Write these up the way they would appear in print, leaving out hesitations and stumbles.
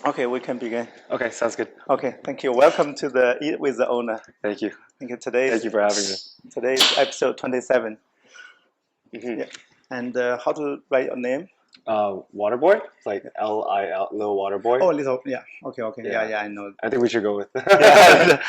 Okay, we can begin. Okay, sounds good. Okay, thank you. Welcome to the Eat with the Owner. Thank you. Thank you. Thank you for having me. Today's episode 27. Mm-hmm. Yeah. And how to write your name? Waterboy, like Lil, Lil Waterboi. Oh, little. Yeah. Okay. Yeah. Yeah, I know. I think we should go with. Yeah.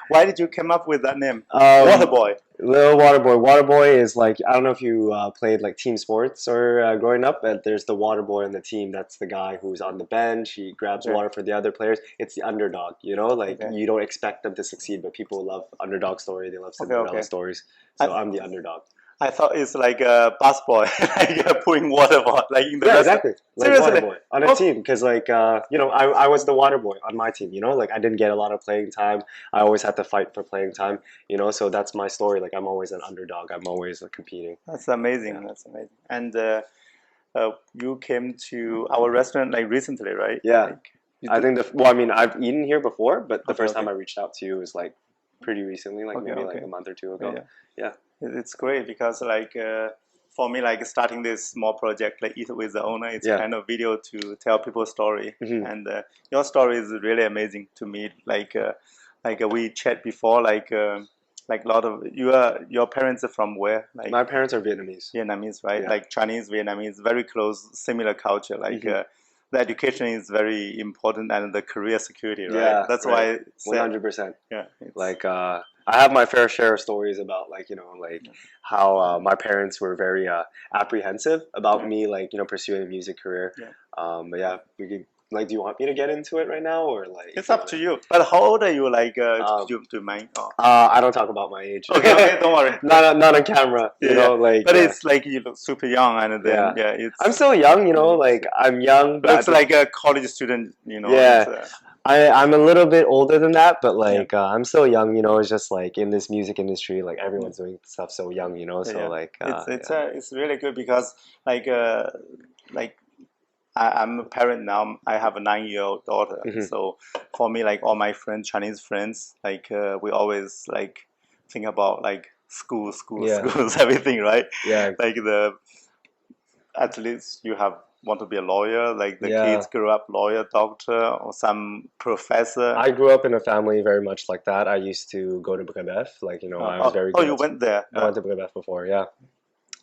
Why did you come up with that name? Waterboy. Lil Waterboy. Waterboy is like, I don't know if you played like team sports or growing up, but there's the Waterboy on the team. That's the guy who's on the bench. He grabs water for the other players. It's the underdog, you know, like you don't expect them to succeed, but people love underdog story. They love Cinderella stories. So I'm the underdog. I thought it's like a busboy, like pouring water, like in the exactly. Like Seriously? Waterboy on a team, because like I was the water boy on my team. You know, like I didn't get a lot of playing time. I always had to fight for playing time. You know, so that's my story. Like I'm always an underdog. I'm always competing. That's amazing. Yeah. That's amazing. And you came to our restaurant like recently, right? Yeah. Like, I think I mean I've eaten here before, but the first time I reached out to you was like pretty recently, like maybe like a month or two ago. Yeah. It's great because like for me, like starting this small project like Eat with the Owner, it's kind of video to tell people's story, and your story is really amazing to me. Like we chat before, like a lot of your parents are from where? Like my parents are Vietnamese. Vietnamese, right? Yeah. Like Chinese, Vietnamese, very close, similar culture. Like the education is very important and the career security, right? Yeah, that's why 100%. Yeah, like I have my fair share of stories about like how my parents were very apprehensive about me pursuing a music career. But yeah, we could. Like, do you want me to get into it right now, or like? It's up to you. But how old are you? Like, do you mind? Oh. I don't talk about my age. Okay, don't worry. not on camera. You know, like. But it's like you look super young, and then it's. I'm still young, you know. Like I'm young, but looks like a college student, you know. Yeah. I'm a little bit older than that, but like I'm still young, you know. It's just like in this music industry, like everyone's doing stuff so young, you know. So like it's really good because like I'm a parent now. I have a 9-year-old daughter. So for me, like all my friends, Chinese friends, like we always like think about like schools, everything, right? Yeah. Like at least you want to be a lawyer. Like the kids grew up lawyer, doctor, or some professor. I grew up in a family very much like that. I used to go to Brebef. Like I was very good. Oh, you went there? I went to Brebef before, yeah.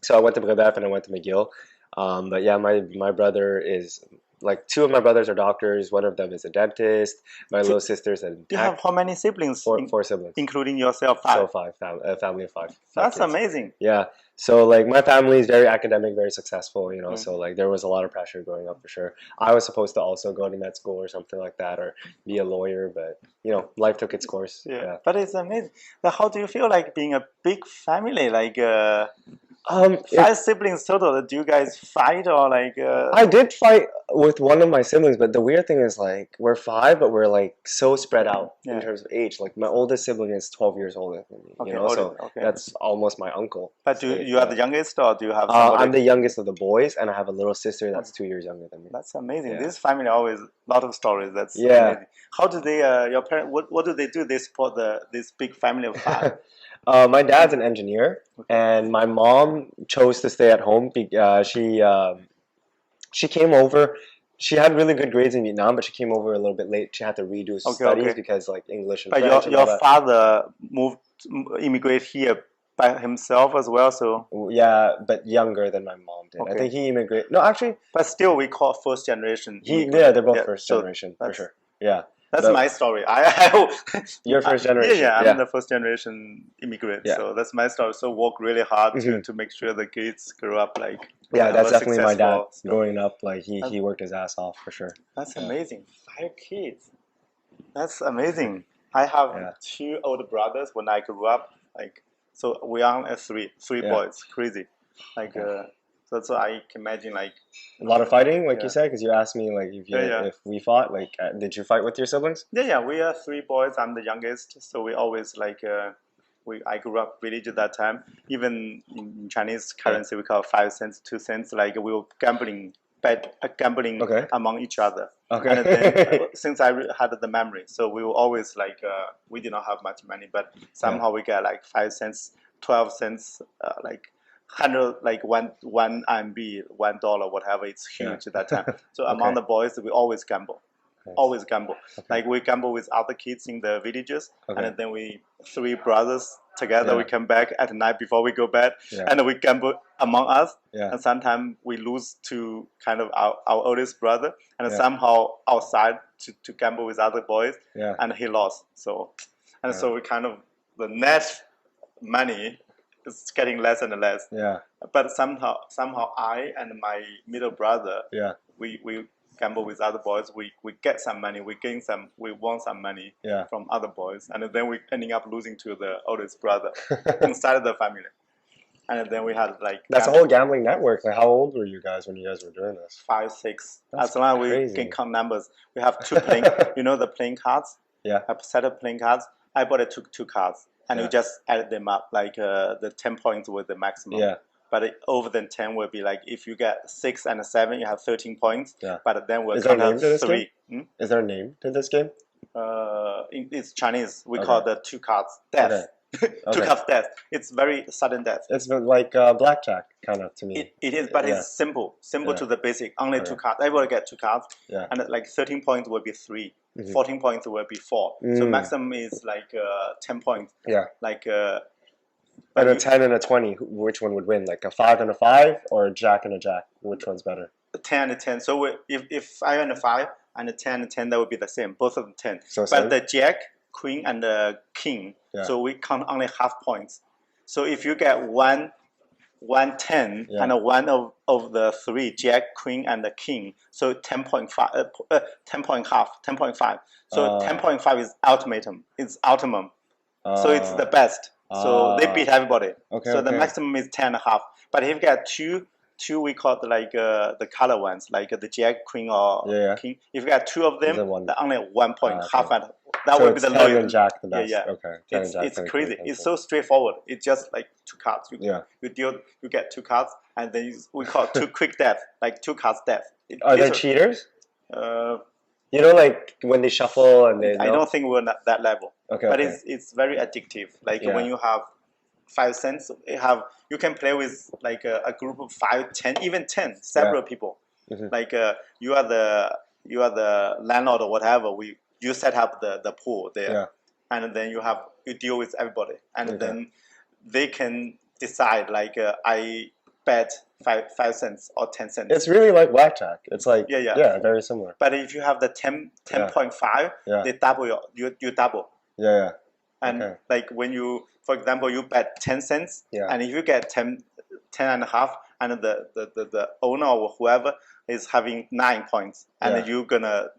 So I went to Brebef and I went to McGill. But yeah, my brother is like 2 of my brothers are doctors. One of them is a dentist. My little sister's a. You have how many siblings? 4 siblings, including yourself. 5. So 5. A family of 5. That's kids. Amazing. Yeah. So like my family is very academic, very successful. You know, so like there was a lot of pressure growing up for sure. I was supposed to also go to med school or something like that, or be a lawyer, but you know, life took its course. Yeah. But it's amazing. But how do you feel like being a big family? Like. 5 siblings total. Do you guys fight or like? I did fight with one of my siblings, but the weird thing is like we're 5, but we're like so spread out in terms of age. Like my oldest sibling is 12 years older than me. You know, so that's almost my uncle. But you are the youngest, or do you have? Somebody? I'm the youngest of the boys, and I have a little sister that's 2 years younger than me. That's amazing. Yeah. This family always a lot of stories. That's amazing. How do they? Your parents? What do they do? They support this big family of 5. My dad's an engineer, and my mom chose to stay at home. She came over. She had really good grades in Vietnam, but she came over a little bit late. She had to redo studies because like English and French. But your father immigrated here by himself as well, so. Yeah, but younger than my mom did. I think he immigrated. No, actually. But still, we call first generation. They're both first generation for sure. Yeah. That's my story. You're first generation. Yeah, I'm the first generation immigrant. Yeah. So that's my story. So work really hard to make sure the kids grow up like. Yeah, that's definitely my dad. So. Growing up, like he worked his ass off for sure. That's amazing. 5 kids. That's amazing. I have 2 older brothers when I grew up. Like so, we are 3 boys. Crazy. Like. So I can imagine like a lot of fighting, like you said, because you asked me like if we fought. Like, did you fight with your siblings? Yeah. We are 3 boys. I'm the youngest, so we always like I grew up village at that time. Even in Chinese currency, we call 5 cents, 2 cents. Like we were gambling among each other. Okay. And then since I had the memory, so we were always like we did not have much money, but somehow we get like 5 cents, 12 cents, like. 100 like one RMB, $1, whatever. It's huge at that time. So among the boys, we always gamble. always gamble. Okay. Like we gamble with other kids in the villages, Okay. and then we 3 brothers together. Yeah. We come back at night before we go bed, Yeah. and we gamble among us. Yeah. And sometimes we lose to kind of our oldest brother, and Yeah. somehow outside to gamble with other boys, Yeah. and he lost. So we kind of the net money is getting less and less. Yeah. But somehow I and my middle brother, Yeah. we gamble with other boys. We get some money. We won some money Yeah. from other boys, and then we ending up losing to the oldest brother inside of the family. And then we had like That's a whole gambling network. Like, how old were you guys when you guys were doing this? 5, 6. That's as long as crazy. we can count numbers, we have 2 playing. You know the playing cards. Yeah. A set of playing cards. I bought it, took 2 cards, and Yeah. you just add them up. Like the 10 points was the maximum. Yeah. But over than 10 will be like if you get 6 and 7, you have 13 points. Yeah. But then we'll Is there a count name to this 3. game? Is there a name to this game? It's Chinese. We Okay. call the 2 cards death. Okay. 2 cards death. It's very sudden death. It's like blackjack, kind of, to me. It is, but Yeah. it's simple Yeah. to the basic. Only Okay. 2 cards. Everybody get 2 cards, Yeah. and like 13 points will be 3. 14 points will be 4. So maximum is like 10 points. Yeah. Like And a 10 and a 20, which one would win? Like a 5 and a 5 or a jack and a jack? Which one's better? 10 and 10. So if 5 and a 5 and a 10 and 10, that would be the same. Both of them 10. So but same? the jack, queen, and the king, Yeah. so we count only half points. So if you get one 10 Yeah. and one of the 3, jack, queen, and the king, so 10.5, 10.5. So 10.5 is ultimatum. It's ultimum. So it's the best. So they beat everybody. Okay, so the okay. maximum is 10.5. But if you get two we call it like the color ones, like the jack, queen, or Yeah. king. If you get 2 of them, The one. then only 1 point, Okay. half, and that So would be it's the 10 lowest. and jack the best. Yeah. Okay. 10 and jack, It's 10 crazy. queen, It's 10 so straightforward. It's just like 2 cards. Yeah. You get 2 cards, and then we call it 2 quick death, like 2 cards death. Are they cheaters? Uh, You know, like when they shuffle and they. I don't think we're at that level. Okay. But okay. it's very addictive. Like Yeah. when you have 5 cents, you can play with like a group of 5, 10, even 10, several people. Like you are the landlord or whatever. You set up the pool there, Yeah. and then you deal with everybody, and Okay. then they can decide like I bet 5 cents or 10 cents. It's really like blackjack. It's like Yeah. very similar. But if you have the 10.5, Yeah. they double you double. Yeah. And Okay. like when you, for example, you bet 10 cents, Yeah. and if you get 10 and a half, and the owner or whoever is having 9 points, and Yeah. you're gonna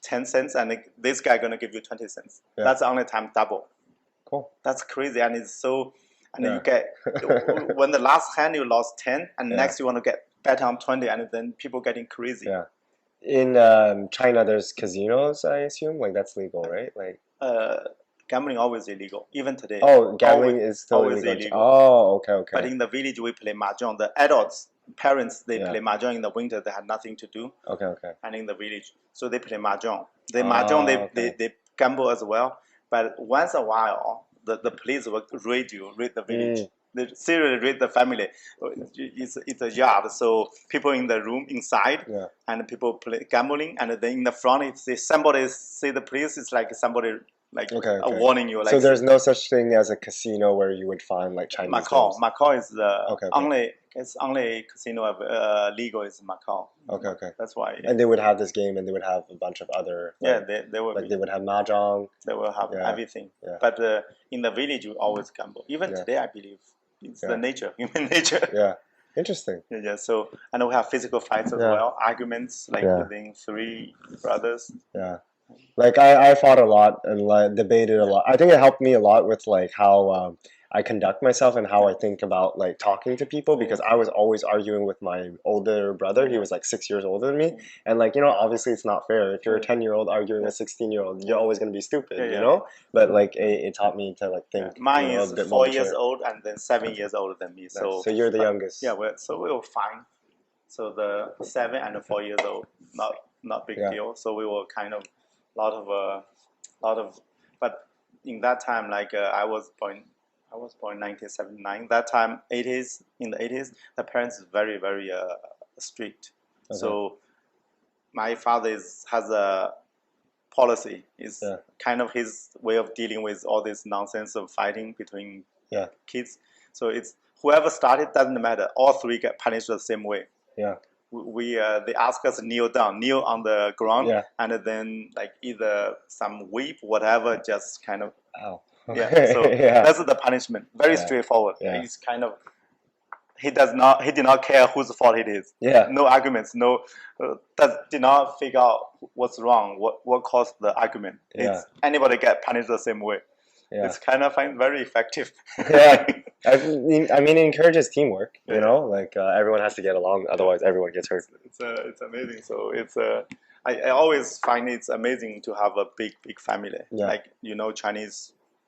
10 cents, and this guy gonna give you 20 cents. Yeah. That's the only time double. Cool. That's crazy, and it's so. And then Yeah. you get when the last hand you lost 10, and Yeah. next you want to get bet on 20, and then people getting crazy. Yeah. In China, there's casinos, I assume. Like, that's legal, right? Like. Gambling always illegal, even today. Oh, gambling always, is still always illegal. Oh, okay. But in the village, we play mahjong. The adults, parents, they Yeah. play mahjong in the winter. They had nothing to do, Okay. and in the village, so they play mahjong. They okay. they gamble as well. But once a while, the police will raid the village. They seriously raid the family. It's a yard, so people in the room inside, Yeah. and people play gambling, and then in the front, if somebody see the police, it's like somebody like Okay. warning you. Like, So there's no such thing as a casino where you would find like Chinese Macau. games. Macau is the Okay. only casino of legal is Macau. Okay. That's why. And they would have this game, and they would have a bunch of other. Yeah, Like, they will like they would have mahjong. they will have Yeah. everything. Yeah. But in the village, you always gamble. Even Yeah. today, I believe it's Yeah. the nature, human nature. Yeah. Interesting. Yeah. So and we have physical fights as Yeah. well, arguments like Yeah. within 3 brothers. Yeah. Like I fought a lot and like debated a lot. I think it helped me a lot with like how I conduct myself and how I think about like talking to people, because I was always arguing with my older brother. He was like 6 years older than me, and like, you know, obviously it's not fair. If you're a 10-year-old arguing with a 16-year-old, you're always gonna be stupid, you know. But like it taught me to like think. Mine you know, is a bit 4 more years mature. old and then 7 years older than me. So you're the youngest. Yeah, so we were fine. So the 7 and the 4 years old, not big Yeah. deal. So we were kind of lot of, but in that time, like I was born 1979. That time, in the 80s, the parents is very strict. Okay. So my father has a policy. Is kind of his way of dealing with all this nonsense of fighting between kids. So it's whoever started doesn't matter. All three get punished the same way. Yeah. They ask us to kneel on the ground, and then like either some whip, whatever, just kind of. Ow. So that's the punishment. Very straightforward. It's kind of he did not care whose fault it is. No arguments. Did not figure out what's wrong. What caused the argument. It's anybody get punished the same way. It's kind of very effective. I mean, it encourages teamwork. You know, like everyone has to get along, otherwise everyone gets hurt. It's amazing. So it's I always find it's amazing to have a big family. Like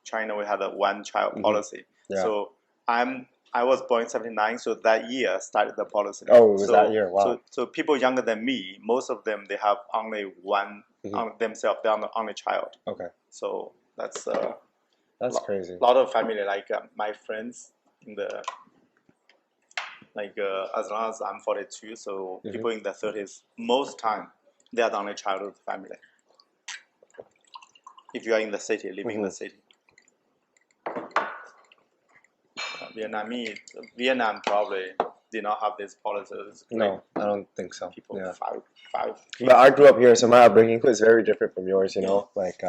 China, we had a one-child policy. So I was born in '79, so that year started the policy. Oh, it was that year. Wow. So people younger than me, most of them they have only one themselves. They are the only child. Okay. So that's crazy. A lot of family, like my friends in the as long as I'm 42, so people in their 30s, most time they are the only child of the family. If you are in the city, living in the city. Vietnam probably did not have these policies. No, I don't think so. People five. But I grew up here, so my upbringing was very different from yours. You know, like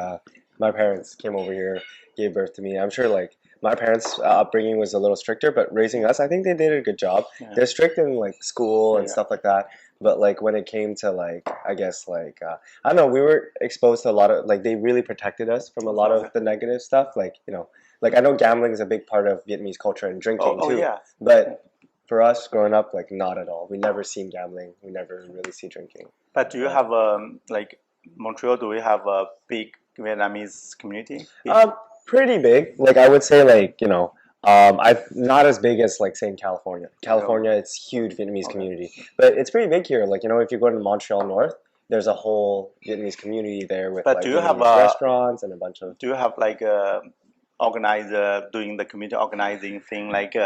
my parents came over here, gave birth to me. I'm sure like my parents' upbringing was a little stricter, but raising us, I think they did a good job. They're strict in like school and stuff like that. But like when it came to like, I guess like I don't know, we were exposed to a lot of like they really protected us from a lot of the negative stuff. Like like I know gambling is a big part of Vietnamese culture and drinking too. But for us growing up, like not at all. We never seen gambling. We never really see drinking. But do you have like Montreal? Do we have a big Vietnamese community? Pretty big. Like I would say like I've not as big as like say in California. California, it's huge Vietnamese community, but it's pretty big here. Like if you go to Montreal North, there's a whole Vietnamese community there with like restaurants and a bunch of. Do you have like organizer doing the community organizing thing like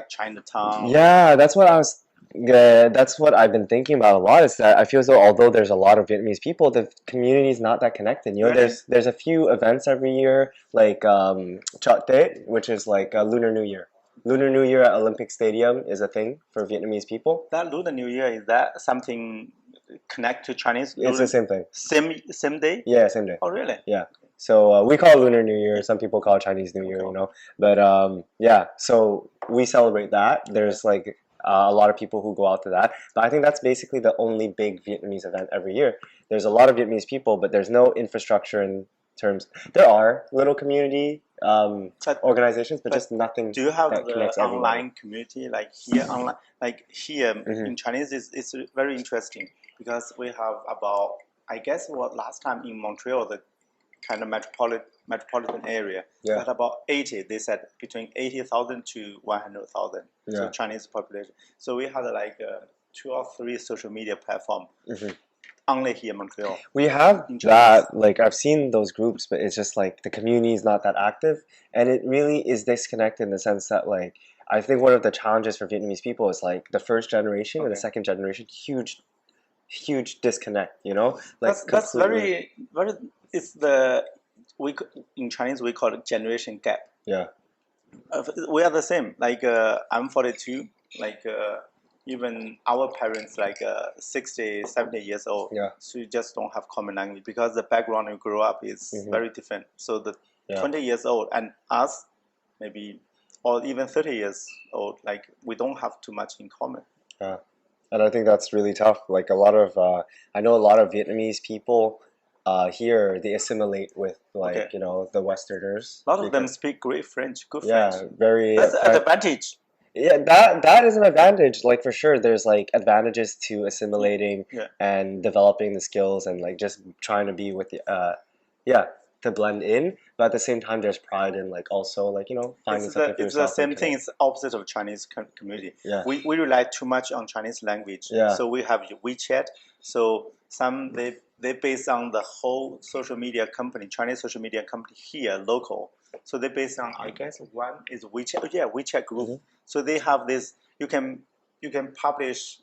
Chinatown? Yeah, that's what I was. That's what I've been thinking about a lot. Is that I feel as though although there's a lot of Vietnamese people, the community is not that connected. There's a few events every year, like Chot Tết, which is like Lunar New Year. Lunar New Year at Olympic Stadium is a thing for Vietnamese people. That Lunar New Year, is that something connect to Chinese? It's the same thing. Same day? Yeah, same day. Oh, really? Yeah. So we call it Lunar New Year. Some people call it Chinese New Year, But so we celebrate that. There's like a lot of people who go out to that. But I think that's basically the only big Vietnamese event every year. There's a lot of Vietnamese people, but there's no infrastructure in terms. There are little community organizations, but just nothing. Do you have that the online community like here? Online, like here in Chinese, it's very interesting because we have about, I guess, last time in Montreal, the kind of metropolitan area, at about 80. They said between 80,000 to 100,000. So Chinese population. So we had like 2 or 3 social media platforms. Only here in Montreal. We have that, like I've seen those groups, but it's just like the community is not that active, and it really is disconnected in the sense that like I think one of the challenges for Vietnamese people is like the first generation and the second generation, huge disconnect. Like that's very. It's in Chinese we call it generation gap. Yeah. We are the same. Like I'm 42. Like. Even our parents, like 60, 70 years old, so you just don't have common language because the background you grow up is very different. So the 20 years old and us, maybe, or even 30 years old, like we don't have too much in common. Yeah, and I think that's really tough. Like a lot of, I know a lot of Vietnamese people here, they assimilate with like, the Westerners. A lot of them speak great French, good French. Yeah, very. That's an advantage. Yeah, that is an advantage. Like for sure, there's like advantages to assimilating and developing the skills and like just trying to be with the to blend in. But at the same time, there's pride in like also like finding something for yourself. It's the same thing. It's opposite of Chinese community. Yeah. We rely too much on Chinese language. Yeah. So we have WeChat. So they based on the whole social media company, Chinese social media company here, local. So they based on, I guess one is WeChat. WeChat group. So they have this. You can publish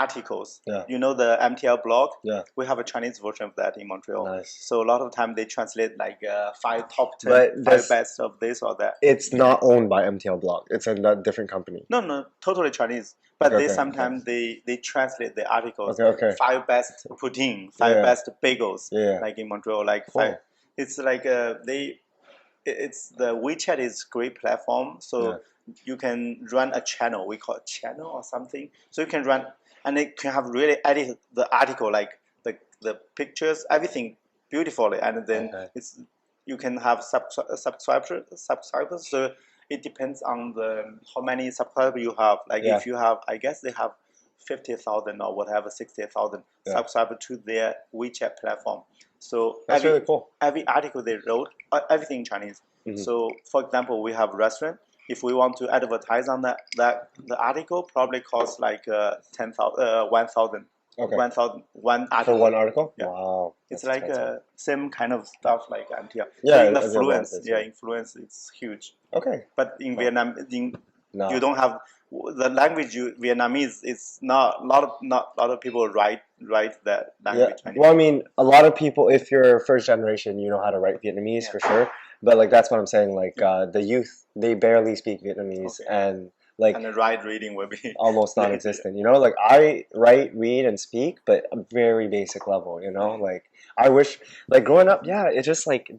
articles. Yeah. You know the MTL blog? Yeah. We have a Chinese version of that in Montreal. Nice. So a lot of time they translate like 5 top 10, But 5 best of this or that. It's not owned by MTL Blog. It's a different company. No, totally Chinese. But Okay, they sometimes they translate the articles. Okay. 5 best poutine, 5 best bagels. Yeah. Like in Montreal, like Cool. 5. It's like it's the WeChat is great platform. So you can run a channel. We call it channel or something. So you can run, and it can have really edit the article, like the pictures, everything beautifully, and then you can have subscribers. So it depends on how many subscribers you have. Like if you have, I guess they have 50,000 or whatever, 60,000 subscribers to their WeChat platform. So that's really cool. Every article they wrote, everything in Chinese. So for example, we have a restaurant. If we want to advertise on the article, probably costs like 1,000. Okay. 1,000 one article. For one article? Yeah. Wow. It's like same kind of stuff like MTL. Yeah, so influence it's huge. Okay. But in Vietnam, you don't have the language. Vietnamese is not a lot of people write that language. Yeah. Well, I mean, a lot of people, if you're first generation, you know how to write Vietnamese for sure. But like that's what I'm saying. Like the youth, they barely speak Vietnamese, and the reading will be almost non-existent. You know, like I write, read, and speak, but a very basic level. You know, like I wish, like growing up, it's just like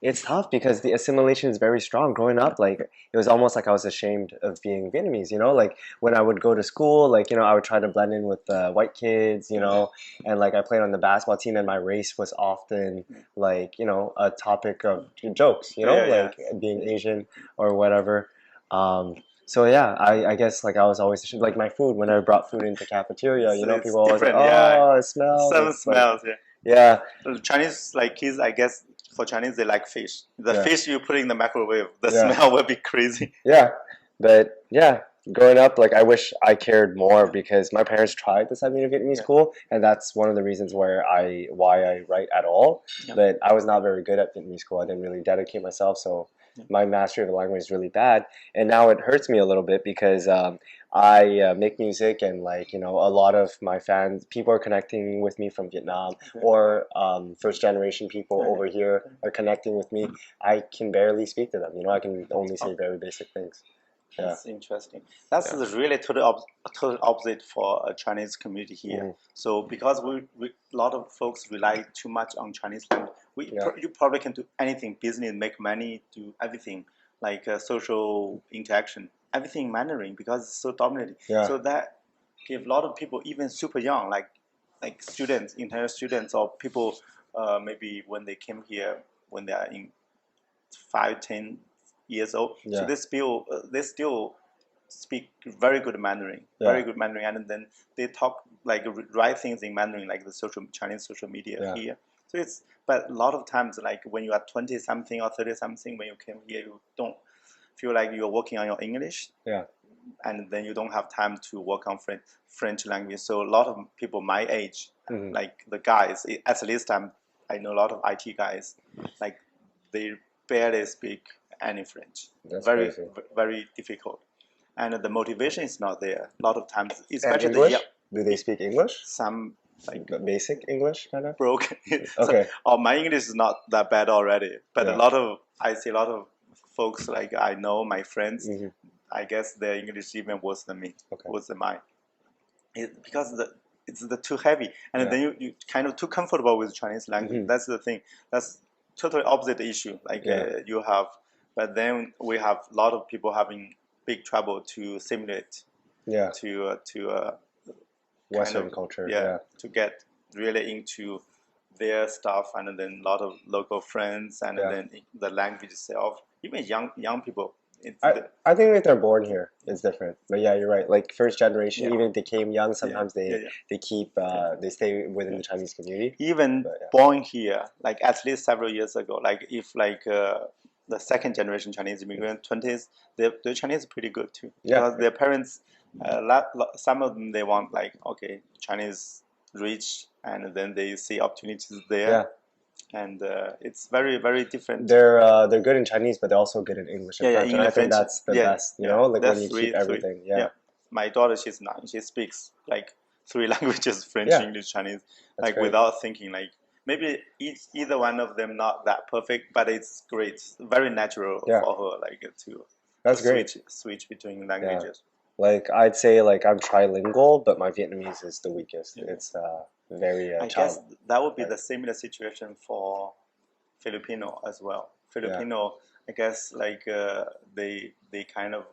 it's tough because the assimilation is very strong. Growing up, like it was almost like I was ashamed of being Vietnamese, you know, like when I would go to school, like, you know, I would try to blend in with the white kids, you know, and like I played on the basketball team and my race was often like, you know, a topic of jokes, you know, being Asian or whatever. So yeah, I guess like I was always like my food when I brought food into cafeteria, you know, people always like, oh, it smells. Some smells, yeah. Chinese like kids, I guess for Chinese they like fish. The fish you put in the microwave, the smell will be crazy. Yeah, but yeah, growing up, like I wish I cared more because my parents tried to send me to Vietnamese school, and that's one of the reasons why I write at all. But I was not very good at Vietnamese school. I didn't really dedicate myself, so my mastery of the language is really bad. And now it hurts me a little bit because I make music, and like, you know, a lot of my fans, people are connecting with me from Vietnam, or first generation people over here are connecting with me. I can barely speak to them, you know, I can only say very basic things. That's interesting. That's really total opposite for a Chinese community here. So because we a lot of folks rely too much on Chinese language, you probably can do anything, business, make money, do everything, like social interaction, everything in Mandarin because it's so dominating. So that give a lot of people, even super young, like students, international students, or people maybe when they came here when they are in 5-10 years old. So they still speak very good Mandarin, and then they talk like write things in Mandarin, like the Chinese social media here. So but a lot of times, like when you are 20 something or 30 something, when you came here, you don't feel like you're working on your English. And then you don't have time to work on French language. So a lot of people my age, like the guys, at least I know a lot of IT guys, like they barely speak any French. That's very crazy. Very difficult, and the motivation is not there. A lot of times, especially English? Do they speak English? Some like basic English kind of broken. Okay. So, my English is not that bad already, but I see a lot of folks like I know my friends. I guess their English even worse than me, worse than mine. Because it's too heavy, and then you kind of too comfortable with Chinese language. That's the thing. That's totally opposite issue. Like you have, but then we have a lot of people having big trouble to simulate. To Western culture. To get really into their stuff, and then a lot of local friends, and then the language itself. Even young people. I think if they're born here, it's different. But yeah, you're right. Like first generation, even if they came young, sometimes they keep they stay within the Chinese community. Even born here, like at least several years ago, like if like the second generation Chinese immigrant, 20s, their Chinese is pretty good too. Because their parents, some of them they want like Chinese rich, and then they see opportunities there. And it's very, very different. They're good in Chinese, but they're also good in English and French. And I think that's the best, you know, like when you keep everything. my daughter, she's 9. She speaks like 3 languages: French, Yeah. English, Chinese. That's Like great. without thinking, like maybe either one of them not that perfect, but it's great, very natural Yeah. for her, like to That's great. switch between languages. Like I'd say like I'm trilingual, but my Vietnamese is the weakest. Yeah. It's very I guess that would be right. the similar situation for Filipino as well. Filipino, I guess, like they kind of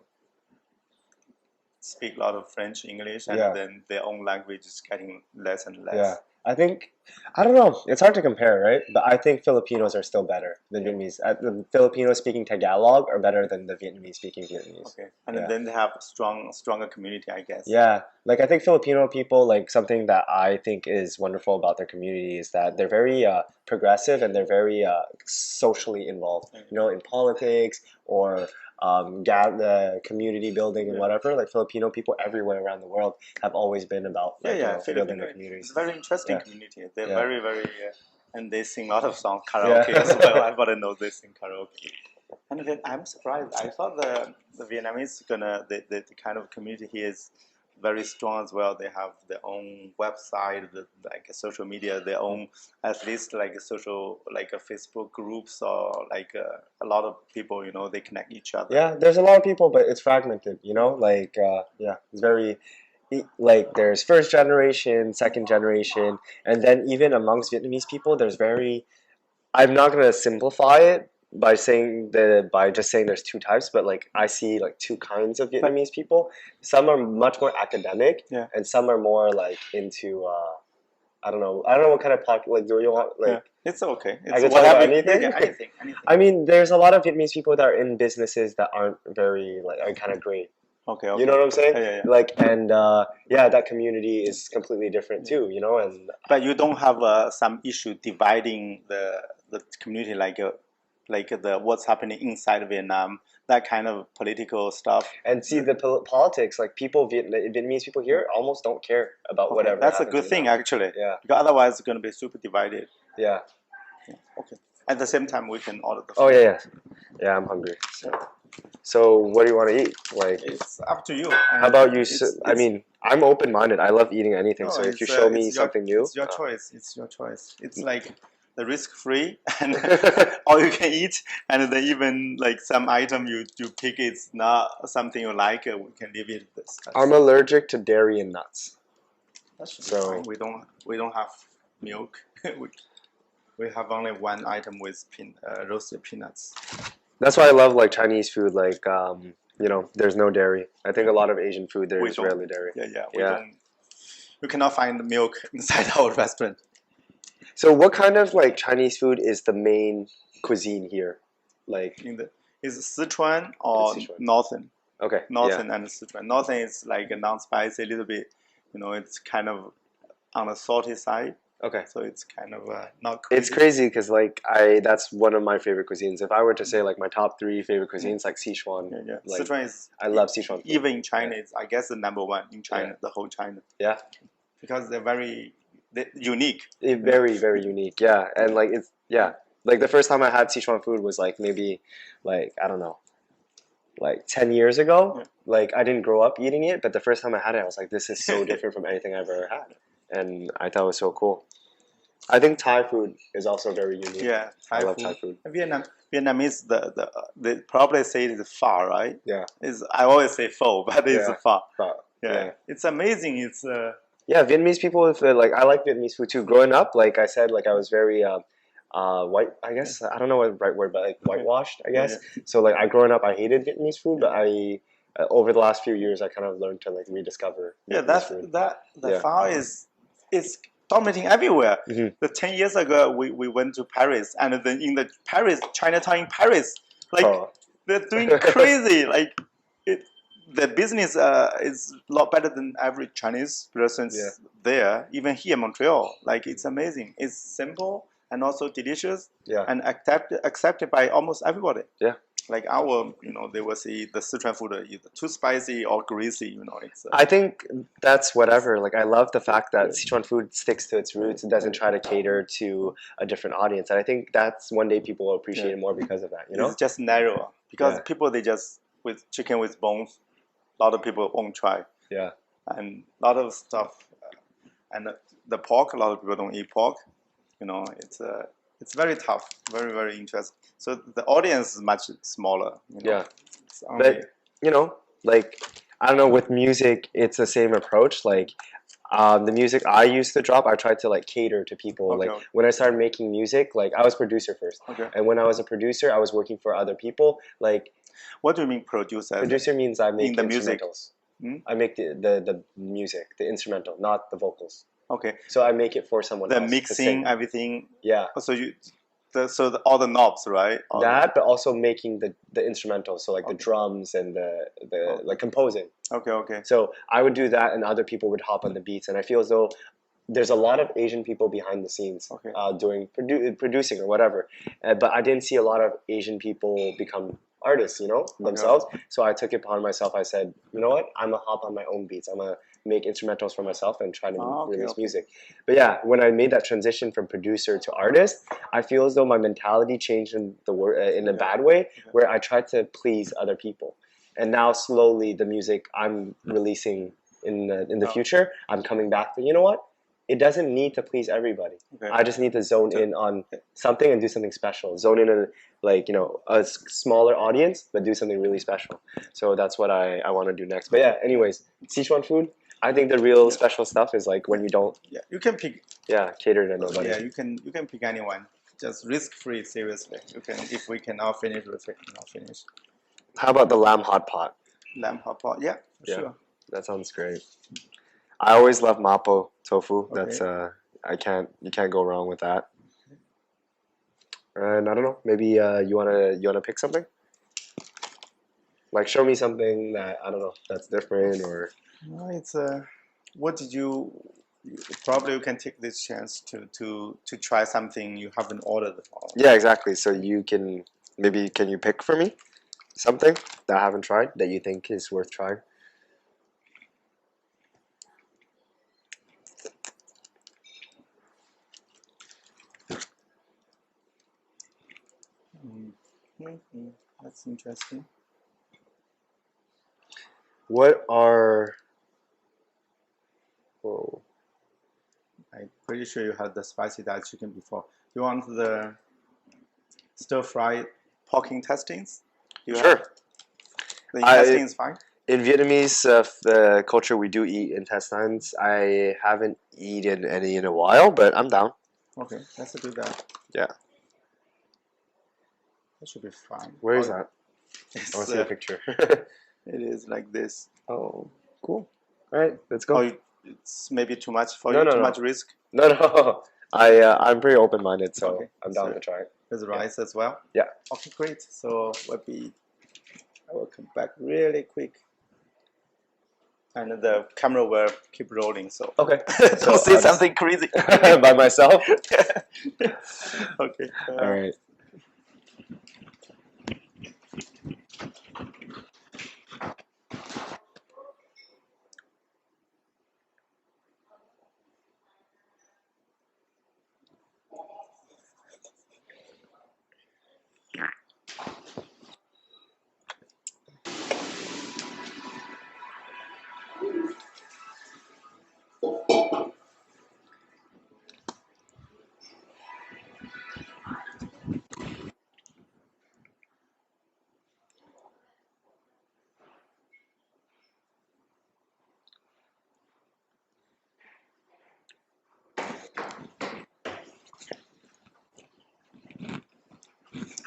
speak a lot of French, English, and then their own language is getting less and less. Yeah. I think, I don't know, it's hard to compare, right? But I think Filipinos are still better than Vietnamese. The Filipinos speaking Tagalog are better than the Vietnamese speaking Vietnamese. Okay. And then they have stronger community, I guess. Yeah. Like I think Filipino people, like something that I think is wonderful about their community is that they're very progressive and they're very socially involved, you know, in politics or the community building and whatever. Like Filipino people everywhere around the world have always been about building their communities. It's a very interesting community. They're very, very, and they sing a lot of songs, karaoke as well. I didn't know they sing karaoke. And then I'm surprised. I thought the Vietnamese the kind of community here is very strong as well. They have their own website, like a social media, their own at least like a social, like a Facebook groups or like a lot of people. You know, they connect each other. Yeah, there's a lot of people, but it's fragmented. You know, like it's very like there's first generation, second generation, and then even amongst Vietnamese people, there's very. I'm not gonna simplify it by just saying there's 2 types, but like I see like 2 kinds of Vietnamese people. Some are much more academic, and some are more like into I don't know what kind of like do you want like. It's okay. I can talk about anything. Anything. I mean, there's a lot of Vietnamese people that are in businesses that aren't very like are kind of great. Okay. You know what I'm saying? Yeah. Like, and that community is completely different too. You know, and but you don't have some issue dividing the community like the what's happening inside Vietnam, that kind of political stuff. And see the politics, like Vietnamese people here almost don't care about whatever. That's a good thing actually. Yeah. Because otherwise it's going to be super divided. Yeah. Okay. At the same time, we can order the food. Oh yeah. I'm hungry. So what do you want to eat? Like it's up to you. How about you? I mean, I'm open-minded. I love eating anything. So if you show me something new, it's your choice. It's your choice. It's like the risk-free and all you can eat, and then even like some item you pick, it's not something you like, we can leave it. I'm allergic to dairy and nuts. So we don't have milk. we have only one item with roasted peanuts. That's why I love like Chinese food. Like you know, there's no dairy. I think a lot of Asian food there's rarely dairy. We cannot find milk inside our restaurant. So what kind of like Chinese food is the main cuisine here? Like is it Sichuan or Northern? Okay. Northern and Sichuan. Northern is like a non-spicy, a little bit. You know, it's kind of on the salty side. Okay. So it's kind of not crazy. It's crazy because like that's one of my favorite cuisines. If I were to say like my top 3 favorite cuisines, like Sichuan. Yeah. Like, Sichuan is. I love Sichuan food. Even in China, it's I guess the #1 in China, the whole China. Yeah. Because they're unique. Very, very unique. Yeah, and like it's like the first time I had Sichuan food was like maybe like I don't know, like 10 years ago. Yeah. Like I didn't grow up eating it, but the first time I had it, I was like, this is so different from anything I've ever had, and I thought it was so cool. I think Thai food is also very unique. Yeah, I love Thai food. Vietnamese, they probably say it is pho, right? Yeah. I always say pho, but it's pho. Yeah. It's amazing. It's yeah, Vietnamese people with like I like Vietnamese food too. Growing up, like I said, like I was very white. I guess I don't know what the right word, but like whitewashed. I guess. Yeah. So like growing up, I hated Vietnamese food, but I over the last few years, I kind of learned to like rediscover. Vietnamese food. The pho is dominating everywhere. The 10 years ago, we went to Paris, and then in the Chinatown in Paris, like they're doing crazy. Like the business is a lot better than average Chinese persons there. Even here in Montreal, like it's amazing. It's simple and also delicious, and accepted by almost everybody. Yeah. Like they will say the Sichuan food is either too spicy or greasy. You know, it's. I think that's whatever. Like I love the fact that Sichuan food sticks to its roots and doesn't try to cater to a different audience. And I think that's one day people will appreciate it more because of that. You know, it's just narrow because people they just with chicken with bones. A lot of people won't try. Yeah. And a lot of stuff. And the pork, a lot of people don't eat pork. You know, it's very tough, very, very interesting. So the audience is much smaller. You know? Yeah. It's only, But, you know, like, I don't know, with music, it's the same approach. Like, the music I used to drop, I tried to like cater to people. Okay, like okay. when I started making music, like I was producer first, Okay. and when I was a producer, I was working for other people. Like What do you mean producer? producer means I make In the music. instrumentals. Hmm? I make the music, the instrumental, not the vocals. Okay. So I make it for someone The else to mixing, sing. everything. Yeah, So all the knobs, right? All that, but also making the instrumentals. So like the Okay. drums and the like composing. Okay, okay. So I would do that, and other people would hop on the beats. And I feel as though there's a lot of Asian people behind the scenes Okay. doing producing or whatever, but I didn't see a lot of Asian people become artists, you know, themselves. So I took it upon myself. I said, you know what? I'm gonna hop on my own beats. I'm gonna make instrumentals for myself and try to release music. But yeah, when I made that transition from producer to artist, I feel as though my mentality changed in in a bad way, where I tried to please other people. And now slowly the music I'm releasing in the future, I'm coming back to, you know what? It doesn't need to please everybody. Okay. I just need to zone in on something and do something special. Zone in on like, you know, a smaller audience, but do something really special. So that's what I want to do next. But yeah, anyways, Sichuan food, I think the real special stuff is like when you don't You can pick. cater to nobody. Yeah, you can pick anyone. Just risk free. Seriously, you can. If we cannot finish, we cannot finish. How about the lamb hot pot? Lamb hot pot. Yeah, sure. That sounds great. I always love mapo tofu. Okay. That's you can't go wrong with that. And I don't know, maybe you wanna pick something? Like show me something that I don't know that's different or. No, it's what did you? Probably you can take this chance to try something you haven't ordered before. Yeah, exactly. So you can you pick for me something that I haven't tried that you think is worth trying? That's interesting. What are? Whoa. I'm pretty sure you had the spicy dyed chicken before. You want the stir fry pork intestines? Sure. The intestines fine? In Vietnamese culture, we do eat intestines. I haven't eaten any in a while, but I'm down. Okay, let's do that. Yeah. That should be fine. Where is that? I It's, want to see a picture. it is like this. Oh, cool. All right, let's go. Oh, it's maybe too much for you? Too much risk? No. I'm pretty open-minded, so Okay, I'm down to try it. There's rice as well? Yeah. Okay, great. So I will come back really quick. And the camera will keep rolling, so Okay. don't say something crazy by myself. Okay. All right.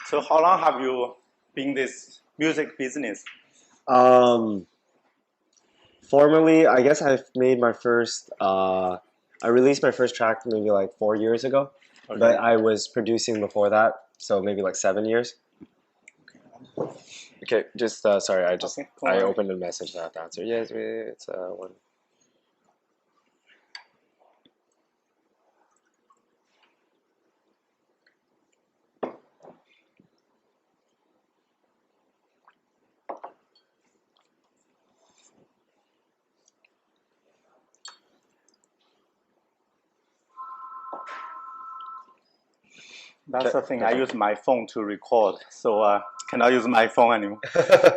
So how long have you been in this music business? Formerly, I guess I've made my first. I released my first track maybe like 4 years ago, Okay. but I was producing before that, so maybe like 7 years. Okay, just sorry, I opened a message that I have to answer. Yes, it's one. That's the thing. I use my phone to record, so cannot use my phone anymore.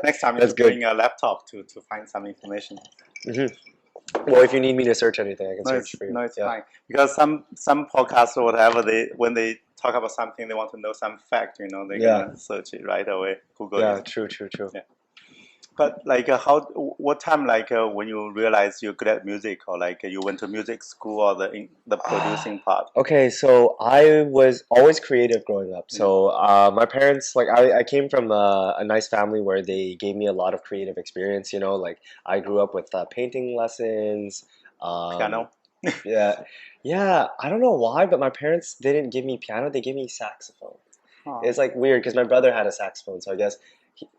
Next time, you That's good. bring a laptop to find some information. Well, if you need me to search anything, I can search for you. No, it's fine. Because some podcasts or whatever, when they talk about something, they want to know some fact, they're gonna search it right away. Google it. True. Yeah. But what time when you realize you're good at music, or you went to music school, or the producing part? Okay, so I was always creative growing up. So my parents, I came from a nice family where they gave me a lot of creative experience. I grew up with painting lessons. Piano. Yeah. I don't know why, but my parents didn't give me piano. They gave me saxophone. Oh. It's weird because my brother had a saxophone, so I guess.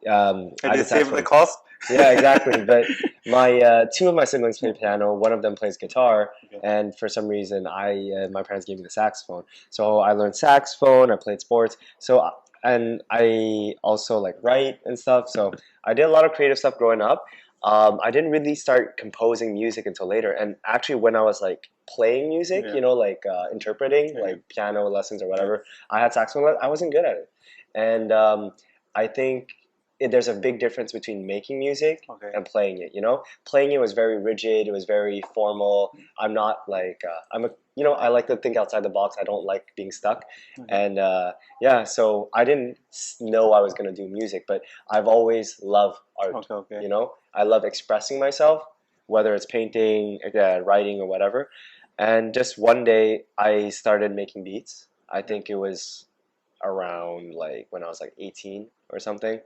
And they save the cost. Yeah, exactly. But my two of my siblings play piano. One of them plays guitar, and for some reason, my parents gave me the saxophone. So I learned saxophone. I played sports. So and I also write and stuff. So I did a lot of creative stuff growing up. I didn't really start composing music until later. And actually, when I was playing music, interpreting, piano lessons or whatever, I had saxophone. I wasn't good at it, and I think there's a big difference between making music and playing it. Playing it was very rigid. It was very formal. I'm not I like to think outside the box. I don't like being stuck. And so I didn't know I was gonna do music, but I've always loved art. I love expressing myself, whether it's painting, writing, or whatever. And just one day, I started making beats. I think it was around when I was 18 or something.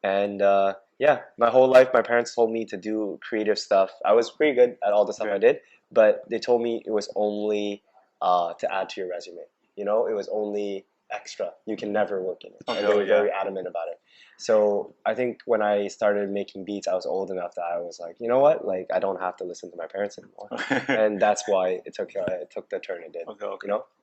And my whole life, my parents told me to do creative stuff. I was pretty good at all the stuff I did, but they told me it was only to add to your resume. It was only extra. You can never work in it. And they were very adamant about it. So I think when I started making beats, I was old enough that I was like, you know what? I don't have to listen to my parents anymore. And that's why it took the turn it did.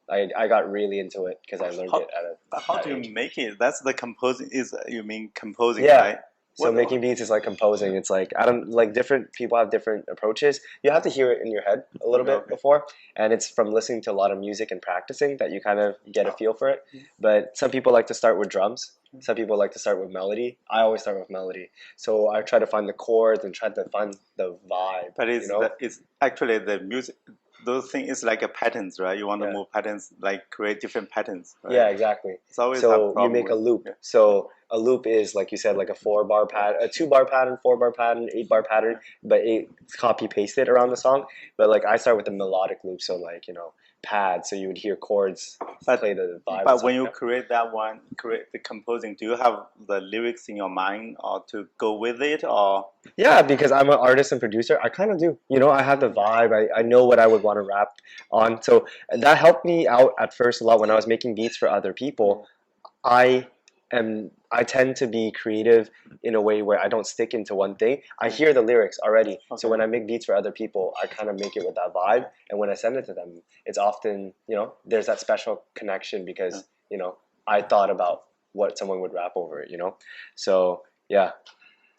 I got really into it because I learned it at a How do you make it? That's the composing. You mean composing, yeah. right? So making beats is like composing. It's I don't different people have different approaches. You have to hear it in your head a little bit before, and it's from listening to a lot of music and practicing that you kind of get a feel for it. But some people like to start with drums. Some people like to start with melody. I always start with melody. So I try to find the chords and try to find the vibe. But it's actually the music. Those things is like a patterns, right? You want to move patterns, create different patterns. Right? Yeah, exactly. It's always so you make a loop. Yeah. So a loop is like you said, like a 4-bar pattern, a 2-bar pattern, 4-bar pattern, 8-bar pattern, but it's copy pasted around the song. But I start with the melodic loop, so pads, so you would hear chords play the vibe. But when you create the composing, do you have the lyrics in your mind or to go with it, or? Yeah, because I'm an artist and producer, I kind of do. I have the vibe. I know what I would want to rap on. So that helped me out at first a lot when I was making beats for other people. I tend to be creative in a way where I don't stick into one thing. I hear the lyrics already. So when I make beats for other people, I kind of make it with that vibe. And when I send it to them, it's often, there's that special connection because, I thought about what someone would rap over it, So, yeah.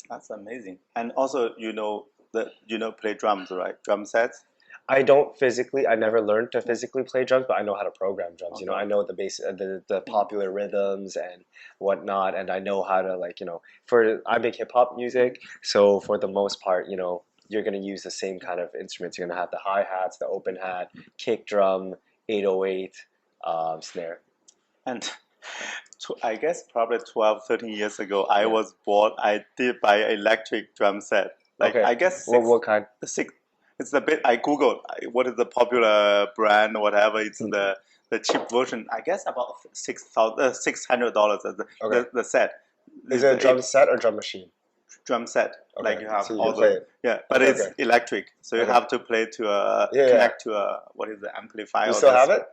That's amazing. And also, play drums, right? Drum sets? I never learned to physically play drums, but I know how to program drums. I know the the popular rhythms and whatnot, and I know how to I make hip hop music, so for the most part, you're gonna use the same kind of instruments. You're gonna have the hi hats, the open hat, kick drum, 808, snare. And I guess probably 12, 13 years ago, I did buy an electric drum set. I guess what kind? It's a bit. I googled what is the popular brand or whatever. It's the cheap version. I guess about $600 the set. Is it a drum set or drum machine? Drum set. Okay. You have so all the but it's electric. So you have to play to connect to what is the amplifier. You still have it?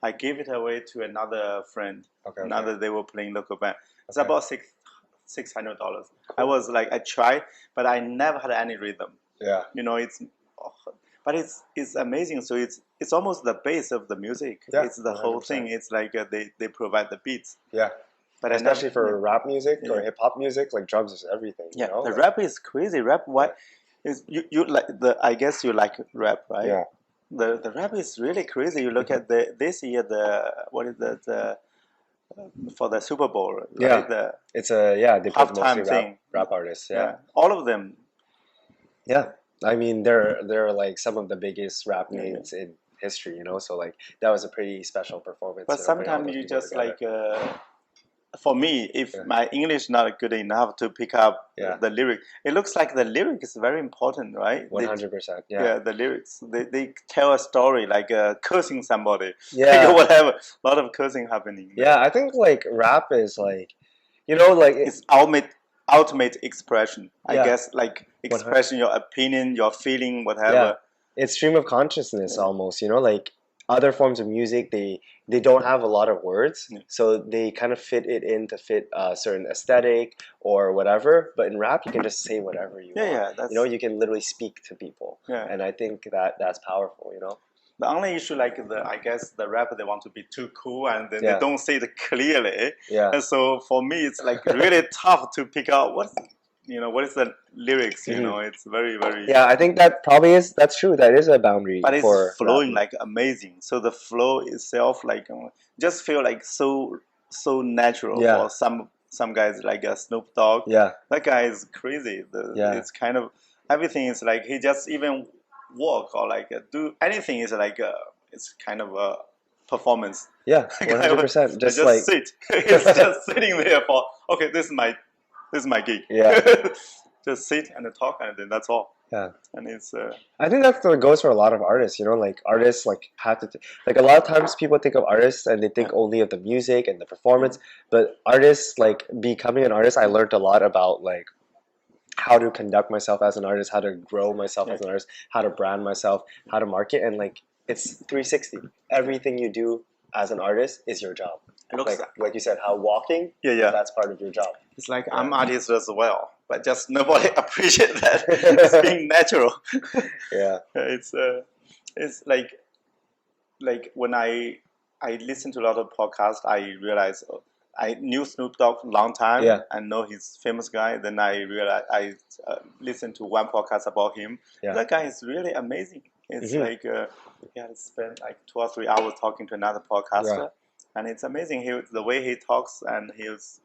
I gave it away to another friend. Now that they were playing local band. It's about $600. Cool. I was I tried, but I never had any rhythm. Yeah. But it's amazing. So it's almost the base of the music. Yeah, it's the 100%. Whole thing. It's they provide the beats. Yeah. But especially for rap music or hip hop music, drums is everything. The rap is crazy. Rap, why? Is you like I guess you like rap, right? Yeah. The rap is really crazy. You look at this year what is that for the Super Bowl? Right? It's they put mostly rap artists. Yeah. All of them. Yeah. I mean, they're like some of the biggest rap names in history, you know. So like that was a pretty special performance. But You know, bringing all sometimes those you people just together. for me, if Yeah. my English not good enough to pick up Yeah. the lyric, it looks like the lyric is very important, right? 100%. Yeah. Yeah, the lyrics. They tell a story like cursing somebody, Yeah. like whatever. A lot of cursing happening. Yeah, I think like rap is like, you know, like It's ultimate expression. I Yeah. guess like expression your opinion, your feeling, yeah, whatever. it's stream of consciousness Yeah. almost. You know, like other forms of music, they don't have a lot of words, Yeah. so they kind of fit it in to fit a certain aesthetic or whatever. But in rap, you can just say whatever you want. Yeah, that's You know, you can literally speak to people, yeah. and I think that's powerful. You know. The only issue, like I guess the rapper, they want to be too cool and then Yeah. they don't say it clearly. Yeah. And so for me, it's like really tough to pick out what is the lyrics. You Mhm. know, it's very. Yeah, I think that's true. That is a boundary But it's for flowing rap. like amazing. So the flow itself, like just feel like so natural Yeah. for some guys like Snoop Dogg. Yeah. That guy is crazy. Yeah. It's kind of everything is like he just even walk or like do anything is like it's kind of a performance. Yeah, 100%. Just like sit. It's just sitting there for okay. This is my gig. Yeah. Just sit and talk and then that's all. Yeah. And it's I think that's what goes for a lot of artists. You know, like artists like have to like a lot of times people think of artists and they think only of the music and the performance. But artists like becoming an artist, I learned a lot about like how to conduct myself as an artist, how to grow myself as an artist, how to brand myself, how to market, and like it's 360. Everything you do as an artist is your job. it looks Like you said, how walking, yeah. that's part of your job. It's like I'm artist as well, but just nobody appreciate that. It's being natural. Yeah. It's like when I listen to a lot of podcasts, I realize I knew Snoop Dogg long time. Yeah. I know he's famous guy. Then I realized I listened to one podcast about him. Yeah. That guy is really amazing. It's like he had spent like 2 or 3 hours talking to another podcaster, and it's amazing. The way he talks and it's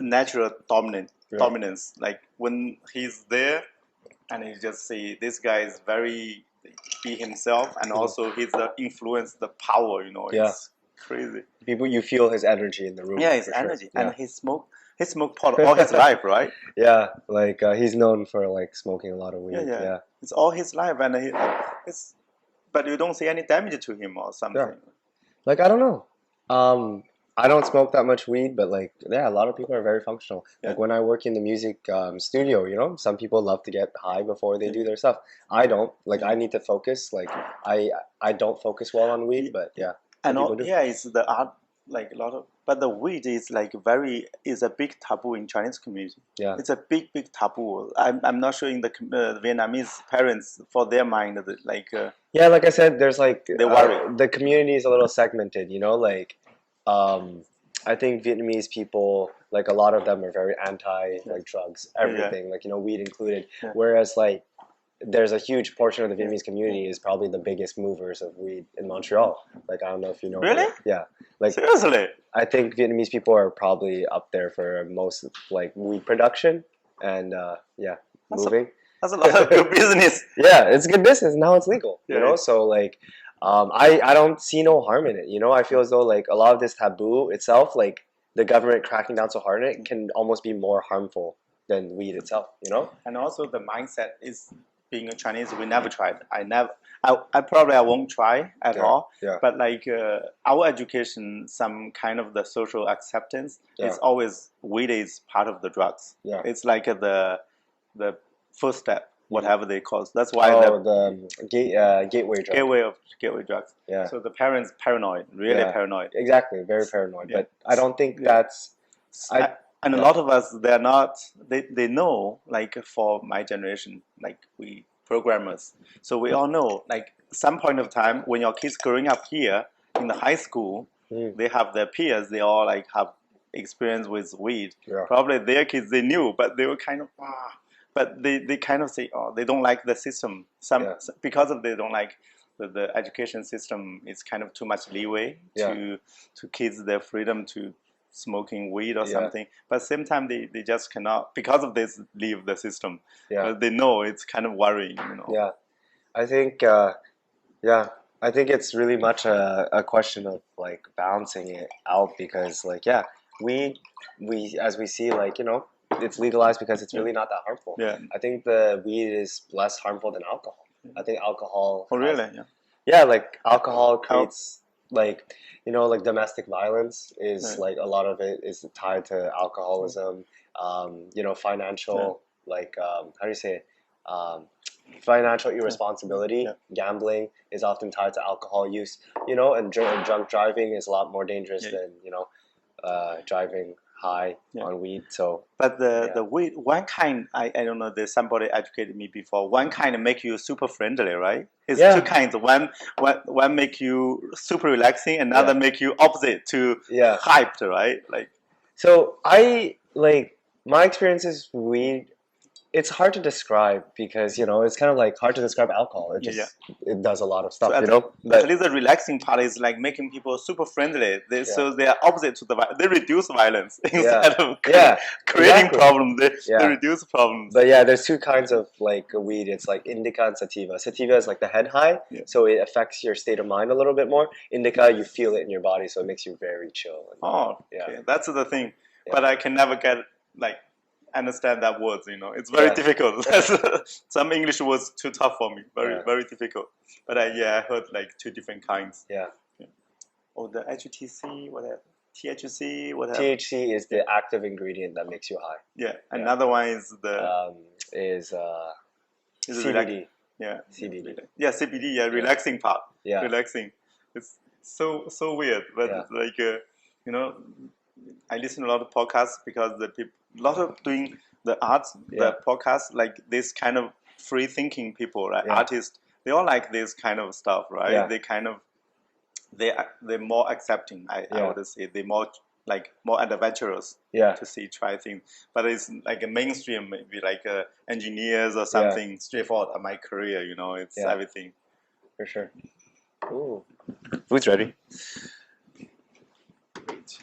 natural dominance. Like when he's there, and you just see this guy is very be himself, and also he's the influence, the power. You know, it's crazy. People, you feel his energy in the room. Yeah, his for energy, sure. and he smoked pot all his life, right? Yeah, like he's known for like smoking a lot of weed. Yeah. It's all his life, and but you don't see any damage to him or something. Yeah. Like I don't know. I don't smoke that much weed, but like a lot of people are very functional. Like when I work in the music studio, you know, some people love to get high before they do their stuff. I don't. Like I need to focus. Like I don't focus well on weed, but yeah. And it's the art, like a lot of, but the weed is like is a big taboo in Chinese community. Yeah. It's a big taboo. I'm not sure in the Vietnamese parents, for their mind, like. Yeah, like I said, there's like they worry. The community is a little segmented, you know, like I think Vietnamese people, like a lot of them are very anti like drugs, everything, like, you know, weed included. Yeah. Whereas like there's a huge portion of the Vietnamese community is probably the biggest movers of weed in Montreal. Like I don't know if you know. Really? Yeah. Like seriously. I think Vietnamese people are probably up there for most like weed production and moving. That's a lot of good business. Yeah, it's good business. Now it's legal. Yeah, you know, so like I don't see no harm in it. You know, I feel as though like a lot of this taboo itself, like the government cracking down so hard on it, can almost be more harmful than weed itself. You know, and also the mindset is being a Chinese. We never tried. I probably won't try at all. Yeah. But like our education, some kind of the social acceptance is always weed is part of the drugs. Yeah. It's like the first step, whatever they call it. That's why the gateway drug. Gateway drugs. Yeah. So the parents paranoid, really paranoid. Exactly, very paranoid. Yeah. But I don't think that's. And a lot of us, they're not. They know, like for my generation, like we programmers. So we all know, like some point of time when your kids growing up here in the high school, they have their peers. They all like have experience with weed. Yeah. Probably their kids they knew, but they were kind of but they kind of say, oh, they don't like the system. Because of they don't like the education system is kind of too much leeway to kids, their freedom to smoking weed or something. But at the same time, they just cannot, because of this, leave the system. But they know it's kind of worrying, you know. Yeah, I think I think it's really much a question of like balancing it out because like we as we see like it's legalized because it's really not that harmful. Yeah. I think the weed is less harmful than alcohol. I think alcohol. Oh really? Yeah, like alcohol creates like like domestic violence is like a lot of it is tied to alcoholism. Financial like how do you say it? Financial irresponsibility, gambling is often tied to alcohol use. And drunk driving is a lot more dangerous than driving high on weed. So, but the weed, one kind, I don't know. There's somebody educated me before. One kind make you super friendly, right? It's two kinds. One make you super relaxing, another make you opposite to hyped, right? Like. So I like my experience is weed. It's hard to describe because it's kind of like hard to describe alcohol. It just it does a lot of stuff, But at least the relaxing part is like making people super friendly. So they are opposite to they reduce violence instead of creating problems. They reduce problems. But there's two kinds of like weed. It's like indica and sativa. Sativa is like the head high, so it affects your state of mind a little bit more. Indica, you feel it in your body, so it makes you very chill. Okay, that's the thing. But I can never get like. Understand that words, it's very difficult. Some English words too tough for me, very difficult. But I heard like two different kinds. Oh, the HTC, whatever, THC, whatever. THC is the active ingredient that makes you high. Another one is the CBD. CBD. CBD. Relaxing part. Relaxing. It's so weird, but like I listen to a lot of podcasts because the people. A lot of doing the arts, the podcast, like this kind of free thinking people, right? Artists, they all like this kind of stuff, right? They kind of, they're more accepting. I would say they're more adventurous to try things. But it's like a mainstream, maybe like engineers or something straightforward. My career, it's everything. For sure. Ooh, food's ready. Great.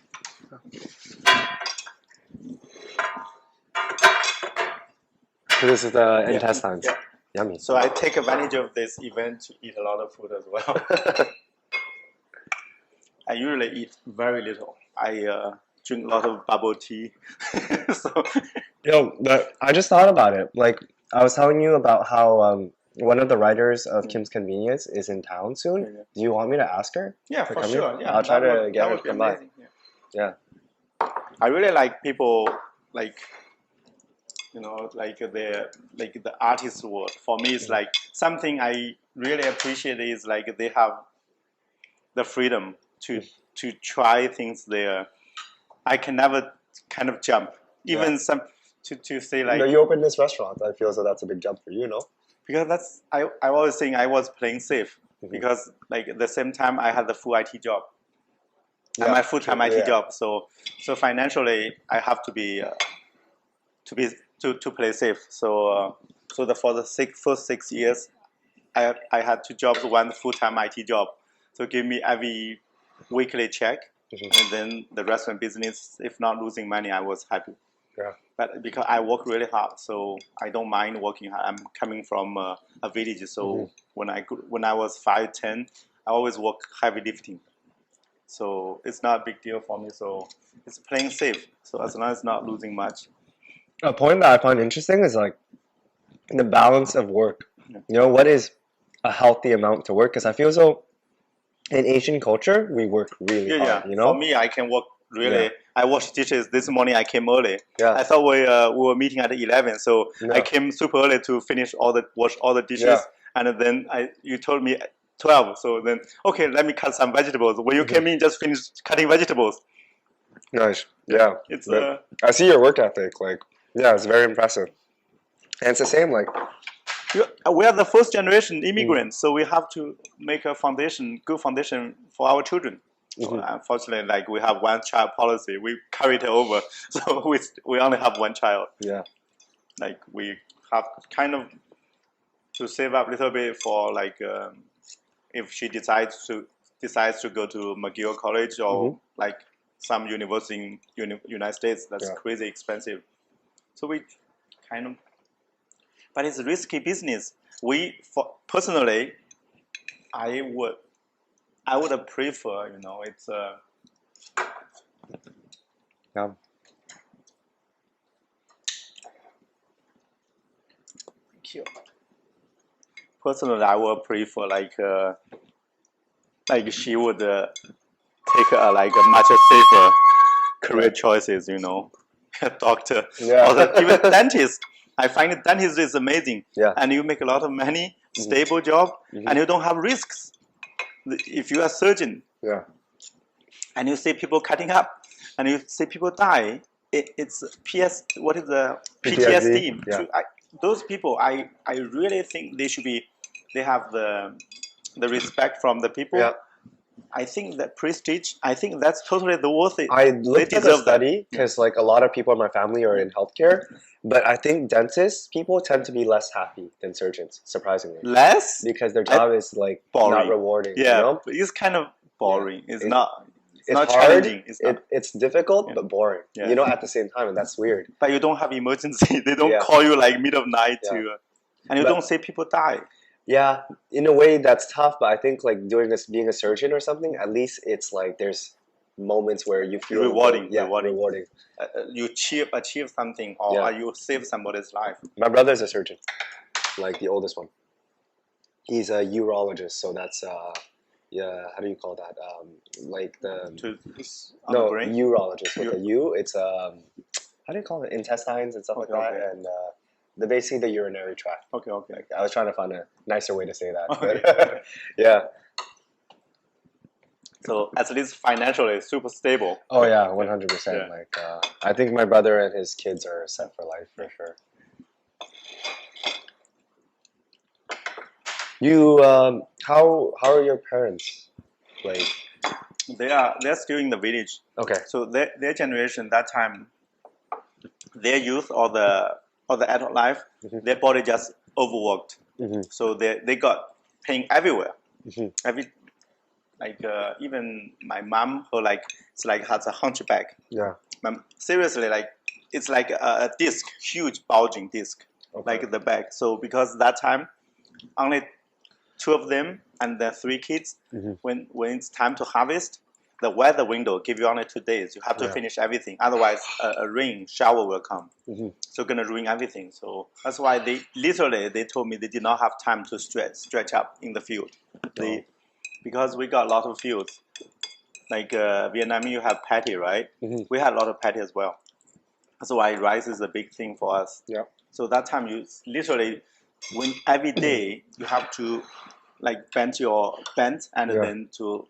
So this is the intestines. Yummy. So I take advantage of this event to eat a lot of food as well. I usually eat very little. I drink a lot of bubble tea. But I just thought about it. Like I was telling you about how one of the writers of Kim's Convenience is in town soon. Do you want me to ask her? Yeah, for sure. Yeah, I'll try to get her to come by. Yeah. I really like people like the artist world. For me, it's like something I really appreciate is like they have the freedom to try things there. I can never kind of jump. Even some to say like you opened this restaurant. I feel so that's a big jump for you, Because I always think I was playing safe because like at the same time I had the full IT job. And my full-time IT job. So financially I have to be to play safe. So for the first 6 years, I had 2 jobs, one full-time IT job. So give me every weekly check, and then the restaurant business. If not losing money, I was happy. But because I work really hard, so I don't mind working hard. I'm coming from a village, so when I was 5'10", I always work heavy lifting. So it's not a big deal for me. So it's playing safe. So as long as it's not losing much. A point that I find interesting is like the balance of work. What is a healthy amount to work? Because I feel so in Asian culture, we work really hard. For me, I can work really. I washed dishes this morning. I came early. I thought we were meeting at 11, so I came super early to wash all the dishes, and then you told me 12. So then, okay, let me cut some vegetables. When you came in, just finished cutting vegetables. Nice. Yeah. It's I see your work ethic. Like, it's very impressive. And it's the same. Like, we are the first generation immigrants, so we have to make a good foundation for our children. So unfortunately, like we have one child policy, we carry it over. So we only have one child. Like we have kind of to save up a little bit for like if she decides to go to McGill College or like some university in United States. That's crazy expensive. So we kind of, but it's a risky business. Personally, I would prefer, it's personally, I would prefer like she would take a much safer career choices, doctor, or even dentist. I find dentist is amazing, and you make a lot of money, stable job, and you don't have risks. If you are a surgeon, and you see people cutting up, and you see people die, it's what is the PTSD? Those people, I really think they have the respect from the people. I think that prestige, I think that's totally worth it. I looked at the study because like a lot of people in my family are in healthcare, but I think dentists, people tend to be less happy than surgeons, surprisingly. Less? Because their job is like boring. Not rewarding. Yeah, it's kind of boring. It's not hard, challenging. It's difficult, but boring. At the same time, and that's weird. But you don't have emergency. They don't call you like mid of night and you don't see people die. Yeah, in a way that's tough, but I think like doing this, being a surgeon or something, at least it's like there's moments where you feel rewarding. You achieve something, or you save somebody's life. My brother's a surgeon, like the oldest one. He's a urologist, so that's how do you call that? Like urologist with a U. It's how do you call it? Intestines and stuff like that, and basically the urinary tract. Okay. Like, I was trying to find a nicer way to say that. Okay. But, yeah. So at least financially, super stable. Oh yeah, 100%. Like I think my brother and his kids are set for life for sure. You how are your parents? Like they're still in the village. Okay. So their generation that time, their youth or the adult life, their body just overworked. So they got pain everywhere. Even my mom, who has a hunchback. Yeah. Seriously, it's like a disc, huge bulging disc, like the back. So because that time, only 2 of them and the 3 kids. When it's time to harvest, the weather window give you only 2 days. You have to finish everything. Otherwise, a rain shower will come. So gonna ruin everything. So that's why they told me they did not have time to stretch up in the field. Because we got a lot of fields. Like Vietnam, you have paddy, right? We had a lot of paddy as well. That's why rice is a big thing for us. Yeah. So that time you literally, when every day you have to bend and then to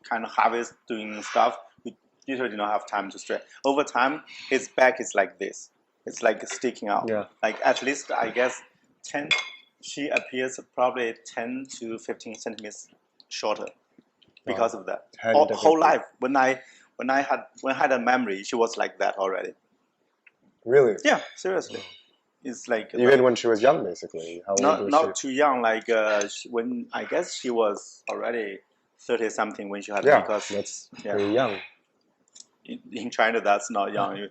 kind of harvest, doing stuff, we usually do not have time to stretch. Over time, his back is like this. It's like sticking out. Yeah. Like at least I guess she appears probably 10 to 15 centimeters shorter because of that. Whole life. When I had a memory, she was like that already. Really? Yeah, seriously. It's like even when she was young, basically. How old was not too young. When I guess she was already 30 something when she had because that's very young. In China, that's not young.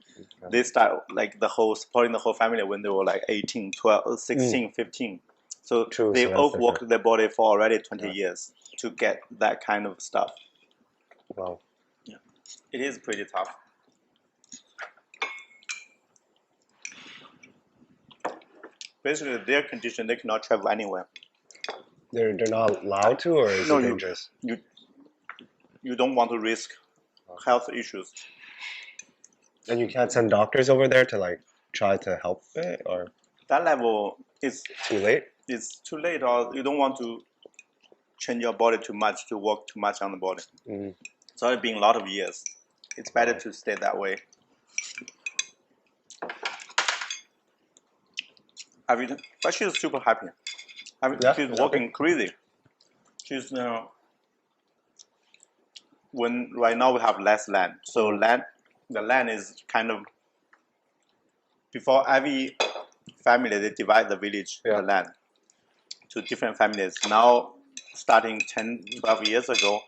They start supporting the whole family when they were 18, 12, 16, 15. So they overworked their body for already 20 years to get that kind of stuff. Wow. Yeah, it is pretty tough. Basically, their condition, they cannot travel anywhere. They're not allowed to, or is it dangerous? You don't want to risk health issues. And you can't send doctors over there to try to help it, or that level is too late. It's too late, or you don't want to change your body too much, to work too much on the body. So it's been a lot of years. It's better to stay that way. But she's super happy. She's working crazy. She's when right now we have less land, so the land is kind of, before every family they divide the village, the land to different families. Now starting 10, 12 years ago,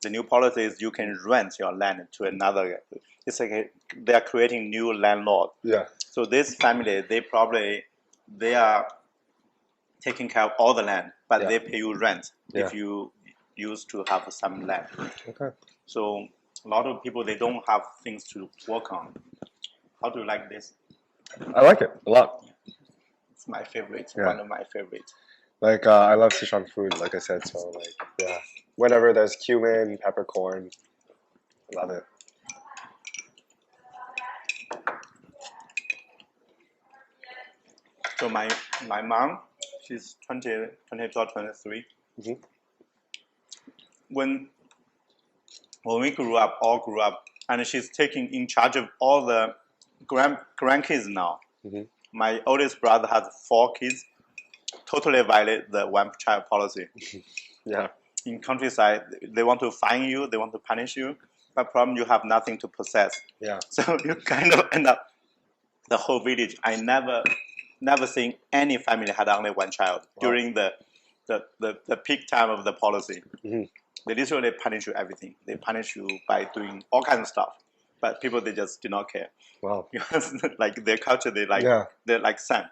the new policy is you can rent your land to another. It's like they are creating new landlord. Yeah. So this family, they are taking care of all the land, but they pay you rent if you used to have some land. Okay. So a lot of people, they don't have things to work on. How do you like this? I like it a lot. It's my favorite, one of my favorites. Like I love Sichuan food, like I said. So like whenever there's cumin, peppercorn, love it. So my mom, she's 22, 23. Mm-hmm. When we all grew up, and she's taking in charge of all the grandkids now. Mm-hmm. My oldest brother has 4 kids, totally violate the one-child policy. Yeah. In countryside, they want to fine you, they want to punish you, but problem you have nothing to possess. Yeah. So you kind of end up the whole village. I never seen any family had only one child during the peak time of the policy. Mm-hmm. They literally punish you everything. They punish you by doing all kinds of stuff. But people, they just do not care. Wow. Because like their culture, they're like son.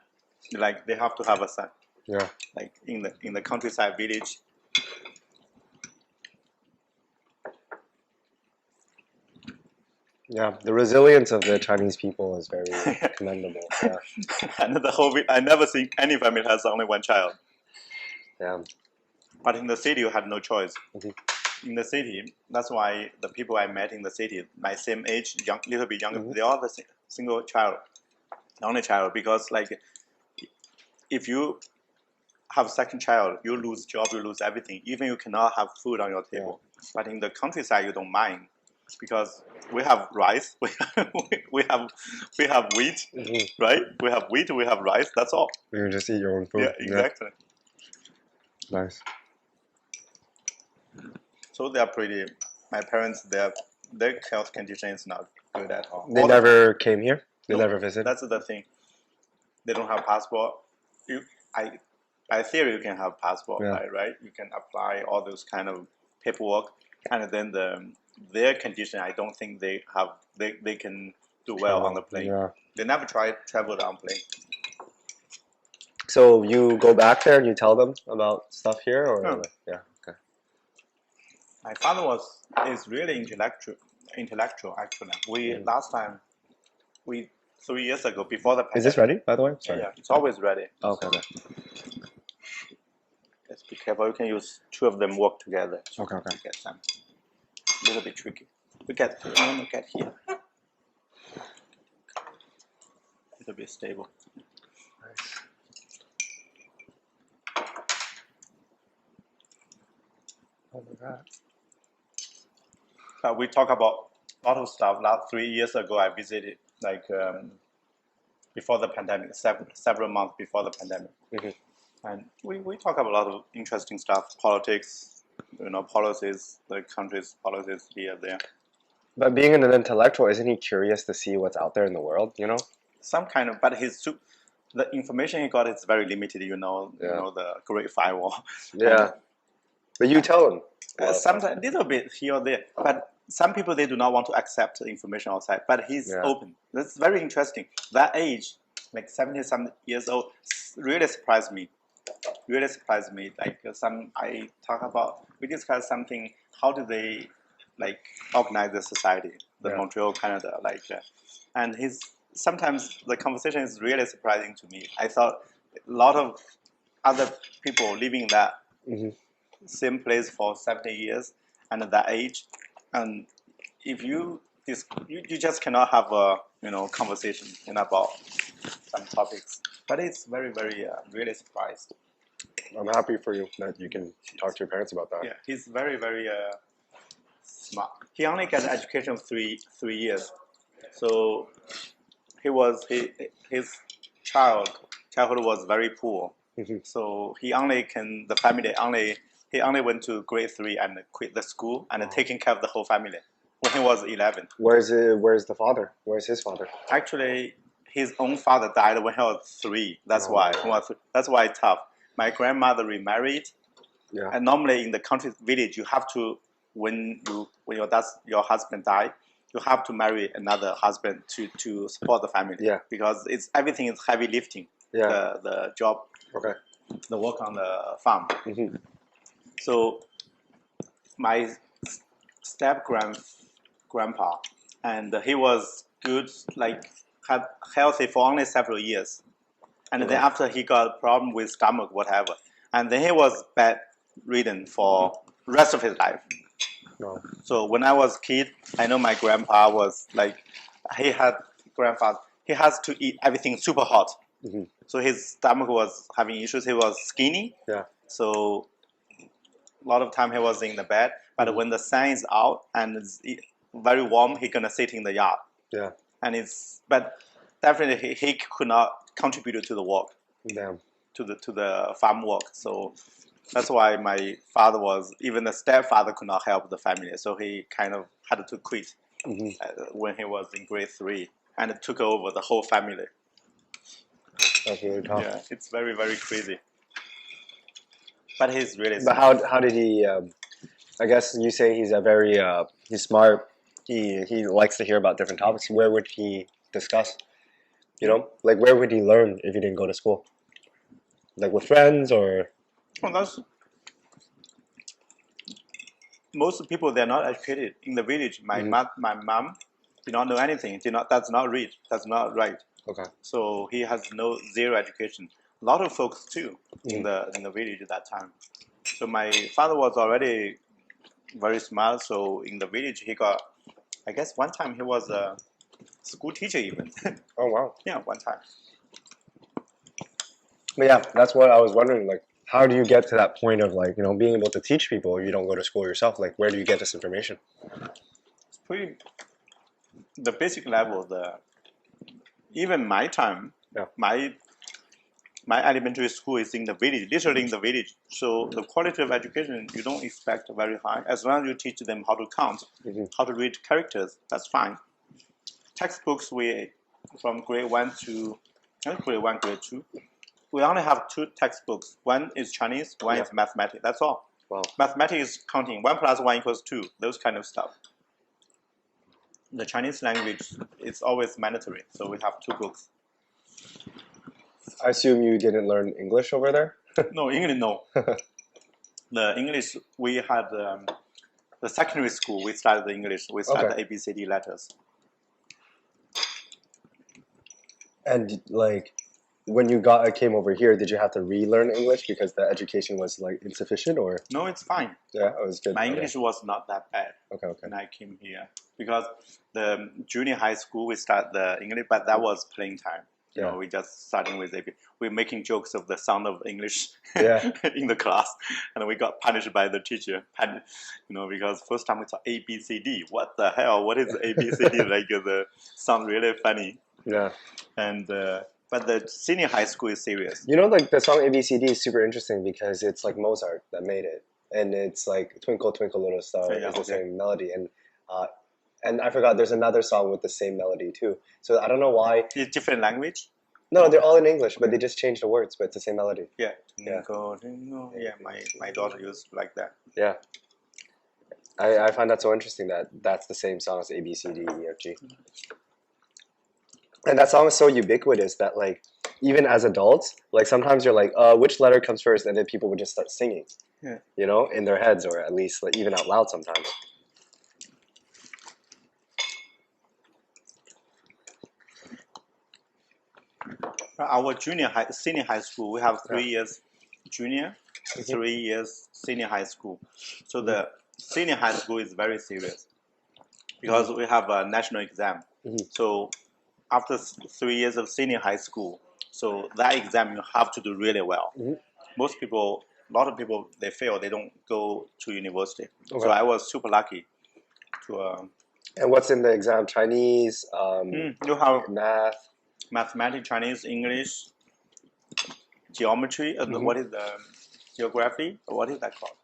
They have to have a son. Yeah. Like in the countryside village. Yeah, the resilience of the Chinese people is very commendable. Yeah. And the whole I never seen any family has only one child. Yeah. But in the city, you had no choice. Mm-hmm. In the city, that's why the people I met in the city, my same age, little bit younger, they are the single child, the only child. Because like, if you have second child, you lose job, you lose everything. Even you cannot have food on your table. Yeah. But in the countryside, you don't mind, because we have rice, we have wheat, mm-hmm. right? We have wheat, we have rice. That's all. You can just eat your own food. Yeah, exactly. Yeah. Nice. So they are pretty. My parents, their health condition is not good at all. They never came here. They never visited. That's the thing. They don't have passport. By theory, you can have passport, right? You can apply all those kind of paperwork, and then their condition, I don't think they can do well on the plane. Yeah. They never tried travel on plane. So you go back there and you tell them about stuff here, or yeah, okay. My father is really intellectual actually. Last time 3 years ago, before the pandemic. Is this ready, by the way? Sorry. Yeah, it's always ready. Oh, okay. Let's be careful. You can use 2 of them work together. Okay. Get some. A little bit tricky. Look at here. A little bit stable. Nice. Oh my God. We talk about a lot of stuff. 3 years ago, I visited before the pandemic, several months before the pandemic, mm-hmm. And we talk about a lot of interesting stuff, politics, policies, the country's policies here, there. But being an intellectual, isn't he curious to see what's out there in the world? Some kind of, but the information he got is very limited. The Great Firewall. Yeah. But you tell him. Sometimes a little bit here or there, but some people, they do not want to accept the information outside. But he's open. That's very interesting. That age, like 70-some years old, really surprised me. Like we discussed something. How do they organize the society? The Montreal, Canada, and sometimes the conversation is really surprising to me. I thought a lot of other people living that. Mm-hmm. Same place for 70 years and at that age, and if you just cannot have a conversation about some topics. But it's very, very really surprised. I'm happy for you that you can talk to your parents about that. Yeah, he's very, very smart. He only got an education of three years, so his childhood was very poor. Mm-hmm. So he only went to grade 3 and quit the school and taking care of the whole family when he was 11. Where's the father? Where's his father? Actually, his own father died when he was 3. That's why it's tough. My grandmother remarried. Yeah. And normally in the country village, you have to when your husband die, you have to marry another husband to support the family. Yeah. Because everything is heavy lifting. Yeah. The job. Okay. The work on the farm. Mm-hmm. So my step grandpa, and he was good, like had healthy for only several years, and then after he got a problem with stomach, whatever, and then he was bedridden for rest of his life. No. So when I was a kid, I know my grandpa was like, he has to eat everything super hot. Mm-hmm. So his stomach was having issues. He was skinny. Yeah. So a lot of time he was in the bed. But when the sun is out and it's very warm, he gonna sit in the yard. Yeah. But definitely he could not contribute to the work. Damn. To the farm work. So that's why my father even the stepfather could not help the family. So he kind of had to quit when he was in grade 3, and it took over the whole family. That's really tough. Yeah, it's very, very crazy. But he's really But how did he? I guess you say he's he's smart. He likes to hear about different topics. Where would he discuss? You know, like where would he learn if he didn't go to school? Like with friends or? Well, most people, they're not educated in the village. My mom did not know anything. Does not read. Does not write. Okay. So he has zero education. A lot of folks too in the village at that time. So my father was already very smart. So in the village, he got, I guess one time he was a school teacher even. Oh wow. Yeah, one time. But yeah, that's what I was wondering. Like, how do you get to that point of like, you know, being able to teach people if you don't go to school yourself? Like, where do you get this information? It's pretty. The basic level. Even my time. Yeah. My elementary school is in the village, literally in the village. So the quality of education you don't expect very high. As long as you teach them how to count, how to read characters, that's fine. Textbooks from grade 1 to grade 2. We only have 2 textbooks. One is Chinese, one is mathematics. That's all. Wow. Mathematics is counting 1 + 1 = 2. Those kind of stuff. The Chinese language is always mandatory, so we have 2 books. I assume you didn't learn English over there? No, English, no. The English, we had the secondary school, we started the English. We started the ABCD letters. And like, when you came over here, did you have to relearn English because the education was like insufficient, or? No, it's fine. Yeah, it was good. My English was not that bad. Okay. When I came here, because the junior high school we started the English, but that was playing time. You know, we just starting with AP. We're making jokes of the sound of English in the class, and we got punished by the teacher. You know, because first time we saw ABCD. What the hell? What is ABCD? Like the sound really funny. Yeah. And but the senior high school is serious. You know, like the song ABCD is super interesting because it's like Mozart that made it, and it's like Twinkle Twinkle Little Star is the same melody, and I forgot there's another song with the same melody too. So I don't know why. It's different language? No, they're all in English, but they just changed the words, but it's the same melody. Yeah. Yeah, my daughter used like that. Yeah. I find that so interesting that that's the same song as A, B, C, D, E, F, G. And that song is so ubiquitous that like, even as adults, like sometimes you're like, which letter comes first? And then people would just start singing, you know, in their heads, or at least like even out loud sometimes. Our senior high school, we have 3 years junior, 3 years senior high school. So the senior high school is very serious because we have a national exam. So after 3 years of senior high school, so that exam you have to do really well. A lot of people, they fail. They don't go to university. So I was super lucky to. And what's in the exam? Chinese, you have mathematics, Chinese, English, geometry. What is the geography? What is that called?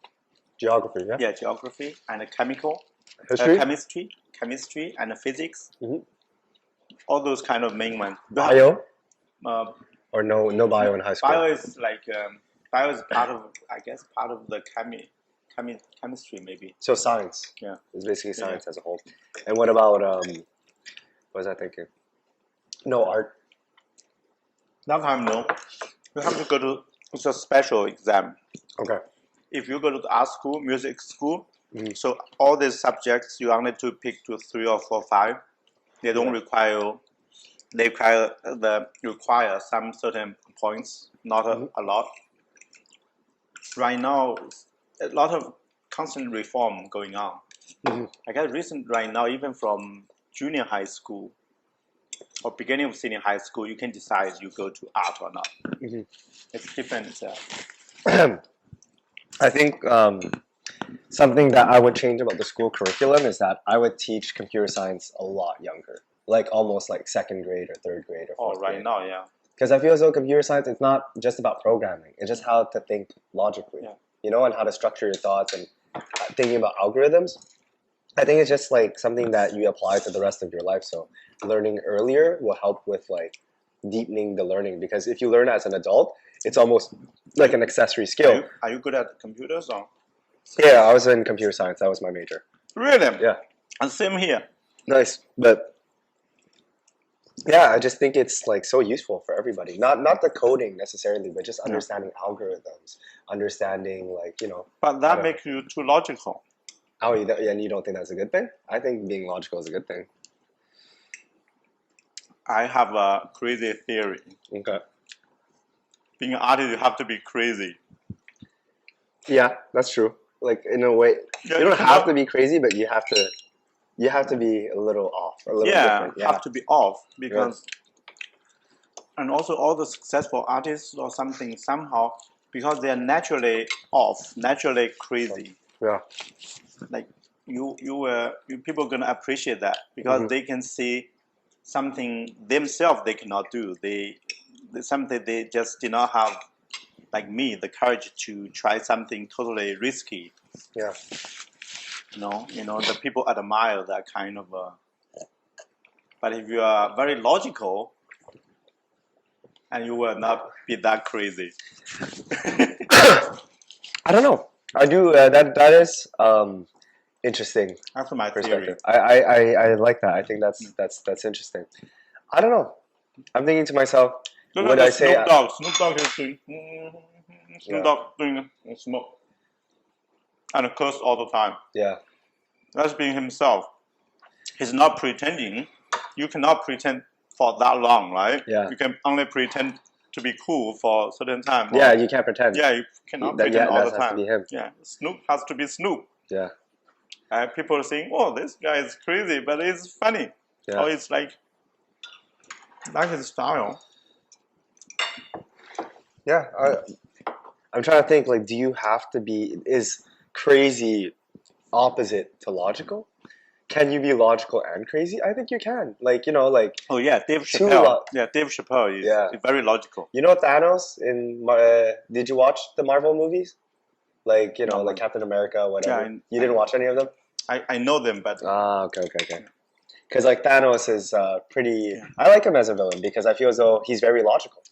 Geography. Yeah. Yeah, geography and chemistry and physics. All those kind of main ones. Bio. Or no bio in high school. Bio is like bio is part of the chemistry maybe. So science. Yeah. It's basically science as a whole. And what about what was I thinking? No, art. That time, no. You have to go to, it's a special exam. Okay. If you go to the art school, music school, so all these subjects, you only to pick to 3 or 4, 5. They don't require, require some certain points, not a lot. Right now, a lot of constant reform going on. I guess right now, even from junior high school or beginning of senior high school, you can decide you go to art or not. It's different. I think something that I would change about the school curriculum is that I would teach computer science a lot younger, like almost like 2nd grade or 3rd grade or 4th grade. Now, yeah. Because I feel as though computer science, it's not just about programming. It's just how to think logically, you know, and how to structure your thoughts and thinking about algorithms. I think it's just like something that you apply to the rest of your life. So learning earlier will help with like deepening the learning, because if you learn as an adult, it's almost like an accessory skill. Are you good at computers or? Yeah, I was in computer science. That was my major. Really? Yeah. And same here. Nice. But yeah, I just think it's like so useful for everybody. Not the coding necessarily, but just understanding algorithms, understanding like, you know. But that makes you too logical. Oh, and you don't think that's a good thing? I think being logical is a good thing. I have a crazy theory. Okay. Being an artist, you have to be crazy. Yeah, that's true. Like in a way, you don't have to be crazy, but you have to be a little off, a little different. Yeah, have to be off because, and also all the successful artists or something somehow, because they are naturally off, naturally crazy. Yeah. Like you people gonna appreciate that because they can see something themselves they cannot do. Something they just did not have, like me, the courage to try something totally risky. Yeah. You know, the people admire that kind of. But if you are very logical, and you will not be that crazy. I don't know. I do. That is interesting. That's my perspective. theory. I like that. I think that's interesting. I don't know. I'm thinking to myself, would I say Snoop Dogg is doing Snoop Dogg doing smoke and curse all the time. Yeah. That's being himself. He's not pretending. You cannot pretend for that long, right? Yeah. You can only pretend to be cool for a certain time. Yeah, you can't pretend. Yeah, you cannot pretend all the time. Has to be him. Yeah, Snoop has to be Snoop. Yeah. People are saying, "Oh, this guy is crazy," but it's funny. Yeah. Or it's like his style. Yeah, I'm trying to think. Like, do you have to be? Is crazy opposite to logical? Can you be logical and crazy? I think you can. Like, you know, like. Oh yeah, Dave Chappelle. Dave Chappelle is very logical. You know Thanos in? Did you watch the Marvel movies? Like, you know, like Captain America, whatever. Yeah, you didn't watch any of them? I know them, but okay. Because like Thanos is pretty. Yeah. I like him as a villain because I feel as though he's very logical,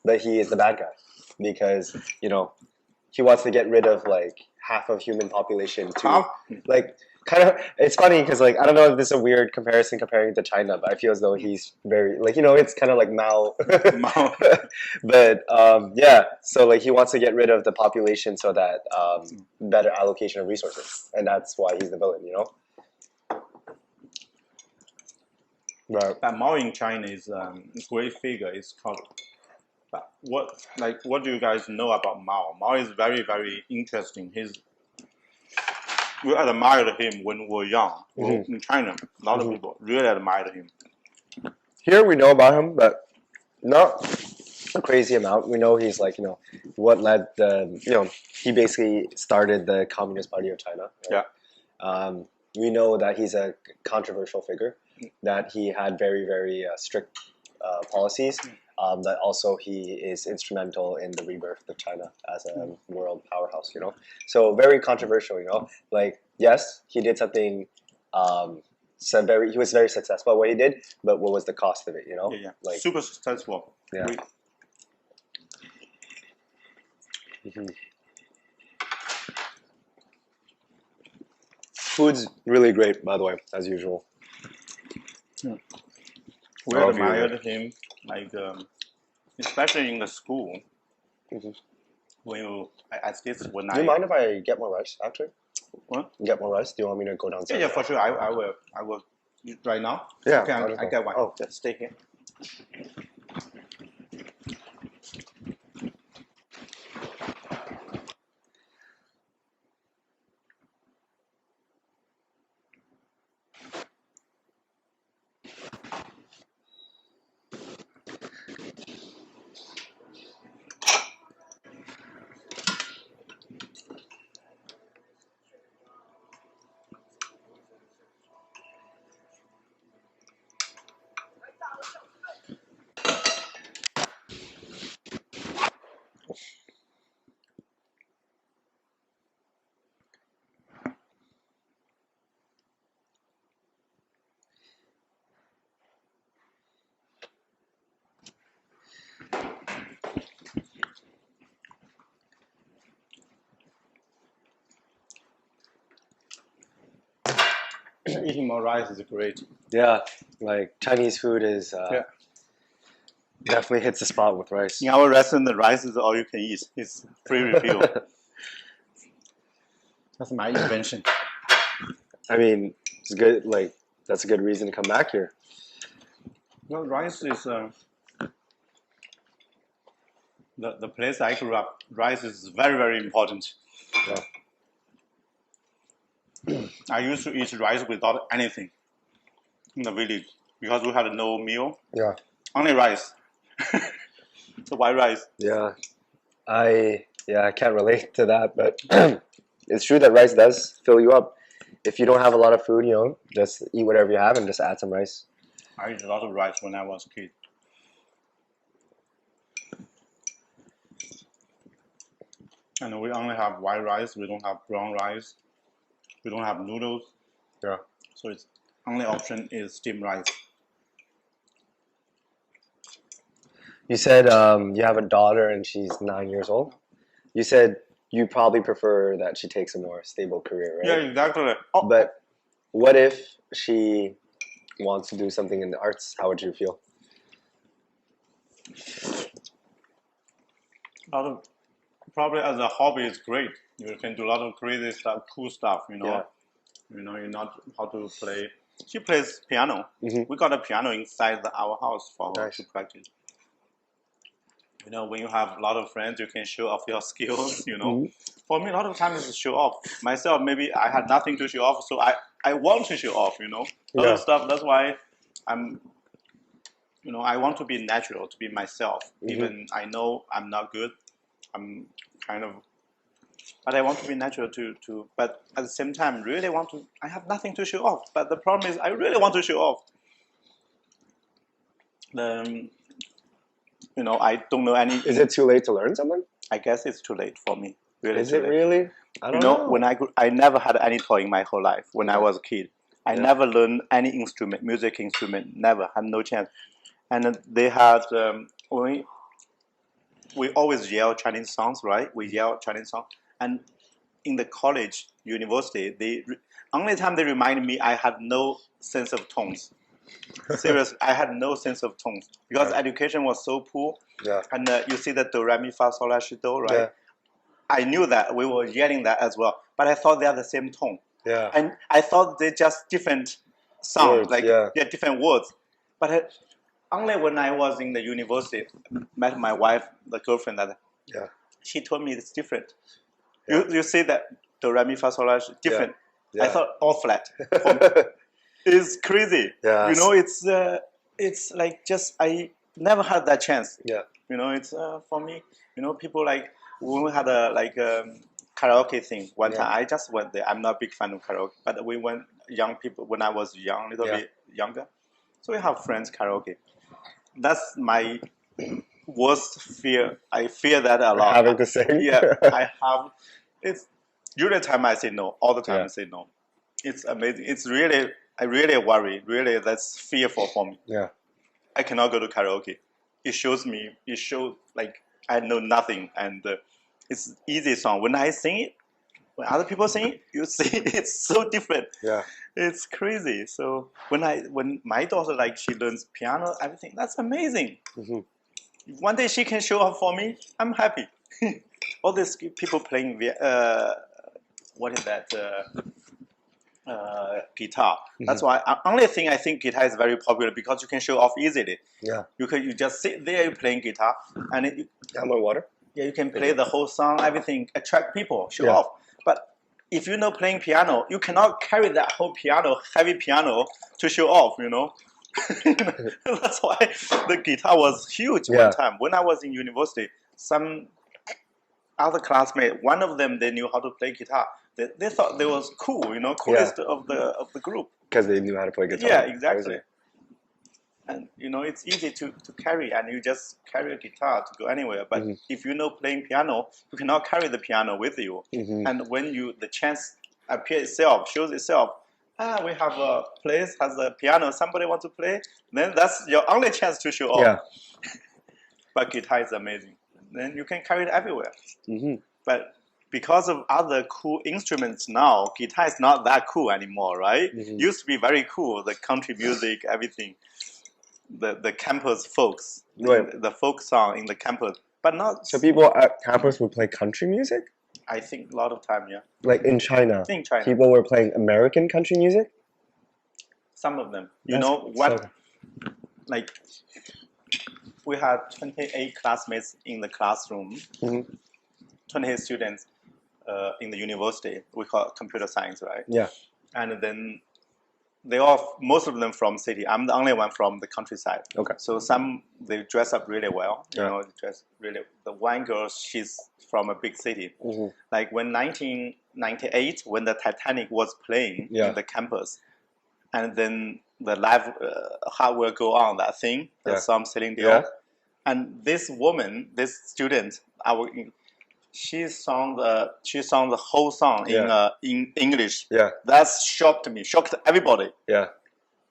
but he is the bad guy because he wants to get rid of like half of human population to like kind of. It's funny because like I don't know if this is a weird comparison comparing to China, but I feel as though he's very like it's kind of like Mao. Mao. But yeah, so like he wants to get rid of the population so that better allocation of resources, and that's why he's the villain. Right. But Mao in China is a great figure. It's called. But what do you guys know about Mao? Mao is very, very interesting. We admired him when we were young. In China, a lot of people really admired him. Here we know about him, but not a crazy amount. We know he's like, what led he basically started the Communist Party of China. Right? Yeah. We know that he's a controversial figure, that he had very, very strict policies, that also he is instrumental in the rebirth of China as a world powerhouse, So very controversial, Like, yes, he did something, he was very successful at what he did, but what was the cost of it, Yeah. Like, super successful. Yeah. food's really great, by the way, as usual. We admired him, like especially in the school. When you, at least when Do you mind if I get more rice, actually? What? Get more rice? Do you want me to go downstairs? Yeah, for sure. I will. Right now? Yeah. Okay, I get one. Oh, just stay here. Eating more rice is great. yeah. Like Chinese food is definitely hits the spot with rice. In our restaurant, the rice is all you can eat. It's free refill. That's my invention. I mean, it's good. Like that's a good reason to come back here. Well, rice is the place I grew up. Rice is very, very important. Yeah. I used to eat rice without anything in the village because we had no meal. Yeah. Only rice. The white rice. Yeah. I can't relate to that, but it's true that rice does fill you up. If you don't have a lot of food, just eat whatever you have and just add some rice. I ate a lot of rice when I was a kid. And we only have white rice. We don't have brown rice. We don't have noodles. Yeah. So its only option is steamed rice. You said you have a daughter and she's 9 years old. You said you probably prefer that she takes a more stable career, right? Yeah, exactly. Oh. But what if she wants to do something in the arts? How would you feel? Probably as a hobby, it's great. You can do a lot of crazy stuff, cool stuff. Yeah. You know how to play. She plays piano. Mm-hmm. We got a piano inside our house for her Nice. to practice. When you have a lot of friends, you can show off your skills. Mm-hmm. For me, a lot of times it's show off. Myself, maybe I had nothing to show off, so I want to show off. A lot of stuff. That's why I'm. I want to be natural, to be myself. Mm-hmm. Even I know I'm not good. I'm kind of, but I want to be natural to. But at the same time, really want to. I have nothing to show off. But the problem is, I really want to show off. I don't know any. Is it too late to learn something? I guess it's too late for me. Really, is it really? I don't know. When I never had any toy in my whole life. When I was a kid, I never learned any instrument, music instrument. Never had no chance. And they had we always yell Chinese songs, right? We yell Chinese songs, and in the college, university, only time they reminded me I had no sense of tones. Seriously, I had no sense of tones because education was so poor. Yeah. And you see the do, re, mi, fa, sol, la, si, do, right? Yeah. I knew that we were yelling that as well, but I thought they are the same tone. Yeah. And I thought they're just different sounds, different words. But only when I was in the university, met my wife, the girlfriend, she told me it's different. Yeah. You see that do, re, mi, fa, sol, la, si, different. Yeah. I thought all flat. It's crazy. Yeah. It's like just I never had that chance. Yeah. It's for me. People like when we had a karaoke thing one time. I just went there. I'm not a big fan of karaoke, but we went young people when I was young, little bit younger. So we have friends karaoke. That's my worst fear. I fear that a lot. Having to sing. Yeah, I have. It's usually the time I say no. All the time I say no. It's amazing. It's really. I really worry. Really, that's fearful for me. Yeah. I cannot go to karaoke. It shows like I know nothing, and it's easy song. When I sing it, when other people sing, you see it's so different. Yeah. It's crazy. So when my daughter like she learns piano, everything, that's amazing. Mm-hmm. If one day she can show up for me, I'm happy. All these people playing what is that? Guitar. Mm-hmm. That's why only thing I think guitar is very popular because you can show off easily. Yeah. You just sit there, you playing guitar, and more water. Yeah, you can play the whole song, everything, attract people, show Yeah. off. But if you know playing piano, you cannot carry that whole piano, heavy piano, to show off. That's why the guitar was huge one time. When I was in university, some other classmates, one of them, they knew how to play guitar. They thought they was cool, coolest of the group. Because they knew how to play guitar. Yeah, exactly. And it's easy to carry, and you just carry a guitar to go anywhere. But if you know playing piano, you cannot carry the piano with you. Mm-hmm. And when the chance shows itself, we have a place has a piano. Somebody want to play, then that's your only chance to show off. Yeah. But guitar is amazing. Then you can carry it everywhere. Mm-hmm. But because of other cool instruments now, guitar is not that cool anymore, right? Mm-hmm. Used to be very cool, the country music, everything. The campus folks, right. the folk song in the campus, but not. So people at campus would play country music? I think a lot of time, yeah. Like in China? In China. People were playing American country music? Some of them. Like, we had 28 classmates in the classroom, 28 students in the university. We call it computer science, right? Yeah. And then most of them from city. I'm the only one from the countryside. Okay. So they dress up really well. The one girl, she's from a big city. Mm-hmm. Like when 1998, when the Titanic was playing in the campus, and then the live How Will Go On, that thing, the song Celine Dion, and this woman, this student, she sang the whole song in English. Yeah. That shocked everybody. Yeah.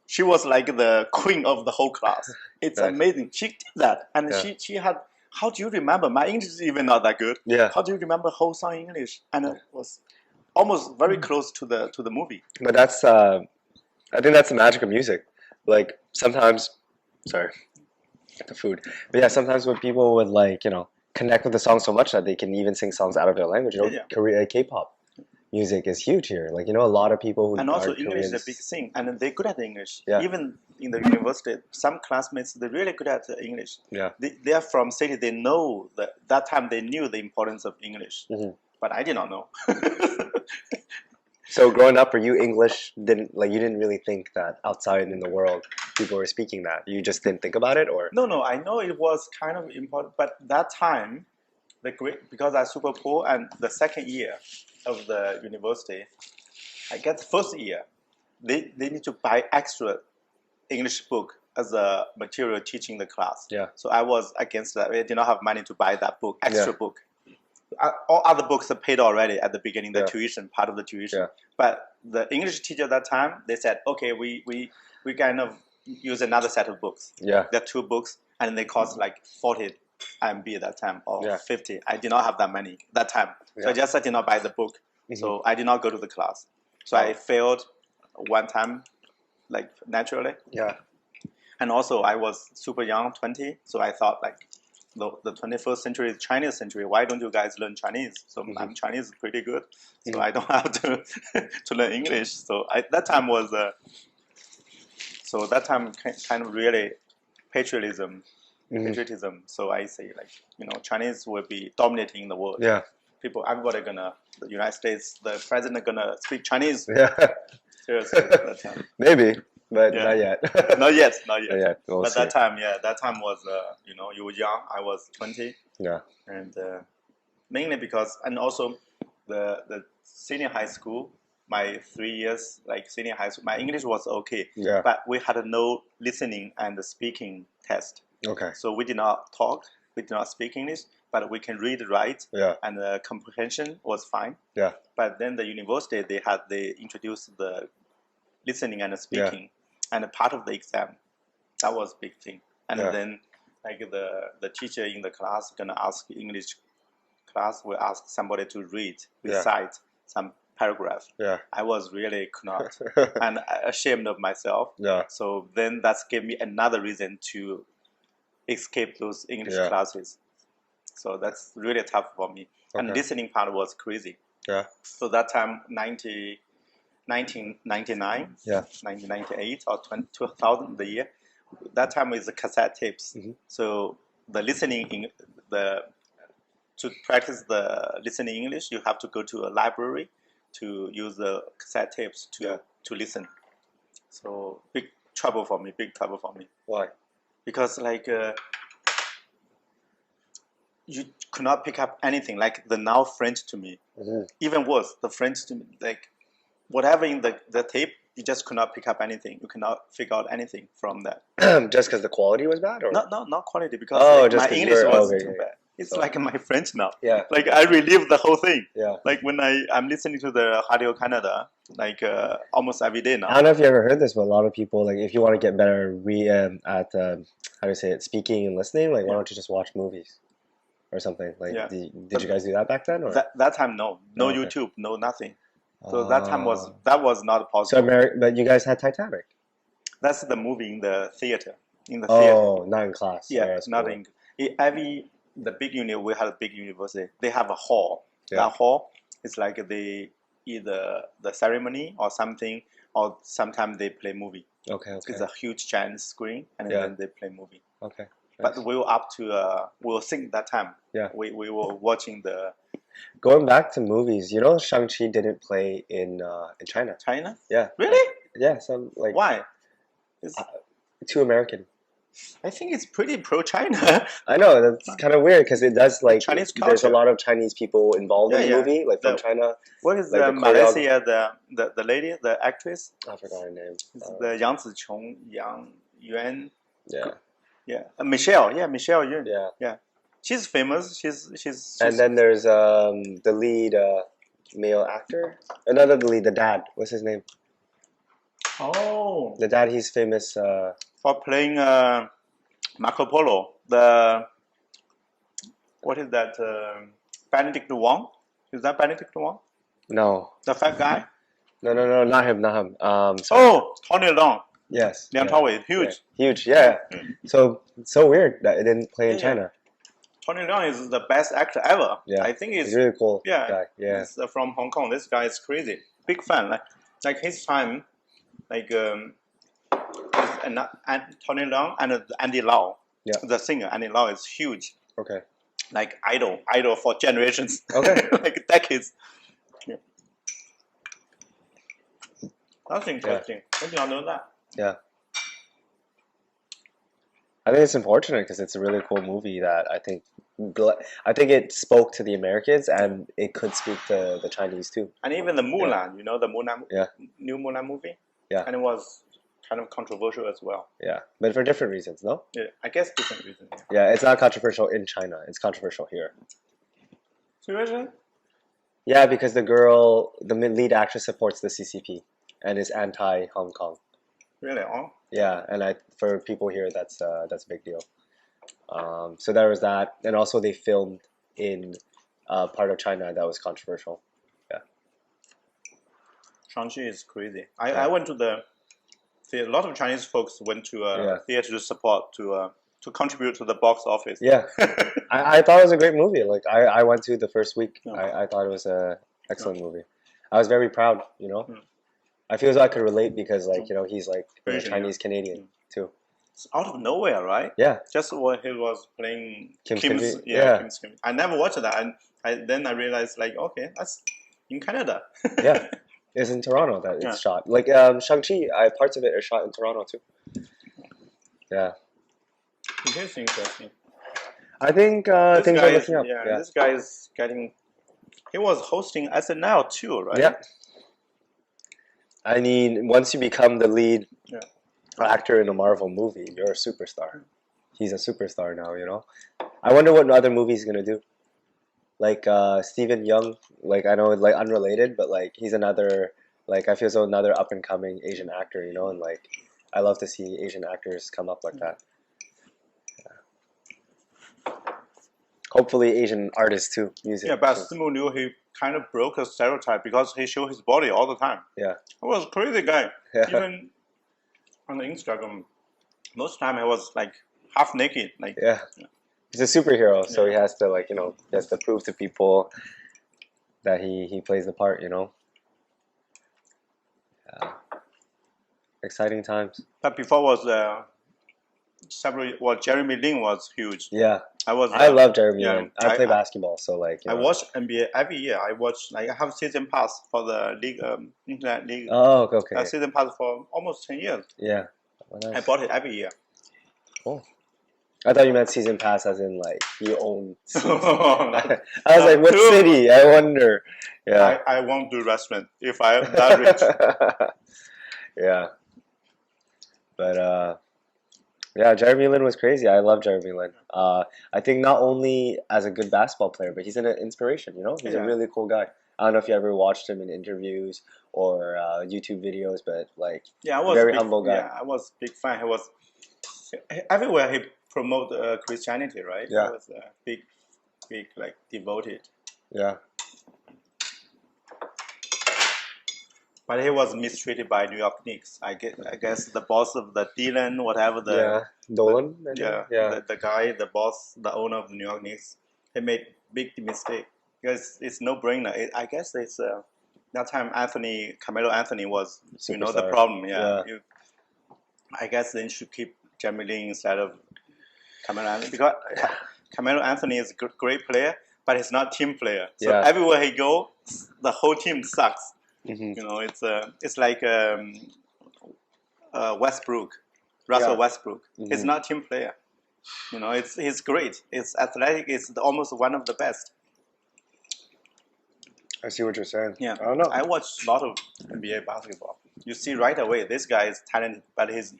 She was like the queen of the whole class. It's amazing. She did that. And she had, how do you remember? My English is even not that good. Yeah. How do you remember whole song in English? And it was almost very close to the movie. But that's, I think that's the magic of music. Like sometimes, sorry, the food. But yeah, sometimes when people would connect with the song so much that they can even sing songs out of their language. Korea K-pop music is huge here. Like, a lot of people who and also are English Koreans. is a big thing, and they're good at English. Yeah. Even in the university, some classmates, they're really good at English. Yeah. They are from city. They know that time they knew the importance of English, but I did not know. So growing up, for you, English you didn't really think that outside in the world people were speaking that. You just didn't think about it, or? No. I know it was kind of important, but that time, because I'm super poor, and the second year of the university, I get the first year, they need to buy extra English book as a material teaching the class. Yeah. So I was against that. I did not have money to buy that book, extra book. All other books are paid already at the beginning, the tuition, part of the tuition. Yeah. But the English teacher at that time, they said, okay, we kind of use another set of books. Yeah. There are 2 books, and they cost like 40 RMB at that time, or 50. I did not have that money that time. So I did not buy the book. Mm-hmm. So I did not go to the class. So I failed one time, like naturally. Yeah. And also I was super young, 20. So I thought the 21st century is Chinese century. Why don't you guys learn Chinese? So I'm Chinese pretty good. So I don't have to learn English. So that time was kind of really patriotism. So I say Chinese will be dominating the world. Yeah. Everybody the United States, the president gonna speak Chinese. Yeah. Seriously, that time. Maybe. But not yet. Not yet. We'll but see. that time was, you were young. I was 20. Yeah. And mainly because, and also the senior high school, my 3 years, senior high school, my English was okay. Yeah. But we had no listening and speaking test. Okay. So we did not talk, we did not speak English, but we can read, write, and the comprehension was fine. Yeah. But then the university, they introduced the listening and speaking, and a part of the exam. That was a big thing. And then the teacher in the class gonna ask English class will ask somebody to recite some paragraph. Yeah. I was really could not and ashamed of myself. Yeah. So then that's gave me another reason to escape those English Yeah. classes. So that's really tough for me. And Okay. listening part was crazy. Yeah. So that time, 1999, Yeah. 1998 or 2000, the year, that time is the cassette tapes. Mm-hmm. So the listening, to practice the listening English, you have to go to a library to use the cassette tapes to listen. So big trouble for me. Why? Because you could not pick up anything like the now French to me. Mm-hmm. Even worse, the French to me, like whatever in the tape, you just could not pick up anything. You cannot figure out anything from that. Just because the quality was bad, or not quality, because just my English was too yeah. bad. It's So- like my French now. Yeah. Like I relive the whole thing. Yeah. Like when I'm listening to the Radio Canada, like almost every day I now. don't know if you ever heard this, but a lot of people, like, if you want to get better at how do you say it, speaking and listening, like, why don't you just watch movies or something? Like, Yeah. did you guys do that back then? Or? That time, no okay. YouTube, no nothing. So that time was not So possible. but you guys had Titanic. That's the movie in the theater. Oh, not in class. Yeah, that's not cool. in the big we had a big university. They have a hall. Yeah. That hall is like they either the ceremony or something, or sometimes they play movie. Okay. It's a huge giant screen, and then they play movie. Okay. But we were up to we were sing that time. Yeah. We were watching the Going back to movies, you know, Shang-Chi didn't play in China. China. Yeah. Really? Yeah. Some like Why? It's, too American. I think it's pretty pro-China. I know, that's kind of weird because it does like Chinese there's a culture. lot of Chinese people involved in the movie, like from China. What is Like the the Malaysia the lady, the actress? I forgot her name. It's the Yang Zichong, Yang Yuan. Yeah. Michelle. Yeah, Michelle Yun. Yeah. She's famous. She's And then there's the lead male actor. Another the lead, the dad. What's his name? oh, The dad. He's famous. for playing Marco Polo. What is that? Benedict Wong. Is that Benedict Wong? No. The fat guy. No, not him. Sorry. Oh, Tony Leung. Yes. Liang Taowei, huge. Yeah. Huge. Yeah. So weird that it didn't play in China. Tony Leung is the best actor ever. Yeah. I think He's really cool. Yeah. Guy. Yeah. He's from Hong Kong. This guy is crazy. Big fan. Like his time, like Tony Leung and Andy Lau. Yeah. The singer Andy Lau is huge. Okay. Like idol for generations. Okay. Like decades. Yeah. That's interesting. I did not know that. Yeah. I think it's unfortunate because it's a really cool movie that I think it spoke to the Americans and it could speak to the Chinese too. And even the Mulan, you know, the Mulan, new Mulan movie. Yeah. And it was kind of controversial as well. Yeah, but for different reasons, no? Yeah, I guess different reasons. Yeah, it's not controversial in China. It's controversial here. Seriously? Yeah, because the lead actress supports the CCP and is anti-Hong Kong. Really? Oh. Yeah, and for people here, that's a big deal. So there was that, and also they filmed in part of China that was controversial. Yeah. Shang-Chi is crazy. I went to the theater. A lot of Chinese folks went to theater to support to contribute to the box office. Yeah, I thought it was a great movie. Like I went to the first week. I thought it was a excellent movie. I was very proud. You know, I feel as though I could relate because he's like Chinese Canadian too. It's out of nowhere, right? Yeah. Just when he was playing Kim's Kim's. I never watched that, and then I realized okay, that's in Canada. Yeah. It's in Toronto that it's shot. Like Shang-Chi, parts of it are shot in Toronto too. Yeah. It is interesting. I think things are looking up. Yeah, this guy is getting. He was hosting SNL too, right? Yeah. I mean, once you become the lead actor in a Marvel movie, you're a superstar. He's a superstar now, you know. I wonder what other movie he's gonna do. Like Stephen Young, like I know, like unrelated, but like he's another, like I feel so another up and coming Asian actor, you know, and like I love to see Asian actors come up like that. Yeah. hopefully Asian artists too, music. Yeah, but Simu Liu, he kind of broke a stereotype because he showed his body all the time. Yeah. He was a crazy guy. Yeah. Even on the Instagram, most time he was like half naked. Like yeah. He's a superhero, so he has to he has to prove to people that he plays the part, Yeah. Exciting times. But before was Jeremy Lin was huge. Yeah. I love Jeremy Lin. I play basketball, so I watch NBA every year. I watch I have season pass for the league, internet league. Oh, okay. Season pass for almost 10 years. Yeah. Well, nice. I bought it every year. Cool. I thought you meant season pass as in like you own seats. I was like, what city? I wonder. Yeah. I won't do restaurant if I'm that rich. Yeah. But yeah, Jeremy Lin was crazy. I love Jeremy Lin. I think not only as a good basketball player, but he's an inspiration, He's a really cool guy. I don't know if you ever watched him in interviews or YouTube videos, but like I was very humble guy. Yeah, I was big fan. He was everywhere he promote Christianity, right? Yeah. He was big like devoted. Yeah. But he was mistreated by New York Knicks. I guess the boss of the Dylan, whatever the Dolan. The guy, the boss, the owner of the New York Knicks, he made big mistake because it's no brainer. I guess it's that time Carmelo Anthony was Superstar. The problem. Yeah. I guess they should keep Jeremy Lin instead of Carmelo Anthony because Carmelo Anthony is a great player, but he's not team player. So everywhere he goes, the whole team sucks. Mm-hmm. It's like Westbrook, Russell Westbrook. Mm-hmm. He's not team player. He's great. It's athletic. It's almost one of the best. I see what you're saying. Yeah, I don't know. I watch a lot of NBA basketball. You see right away this guy is talented, but he's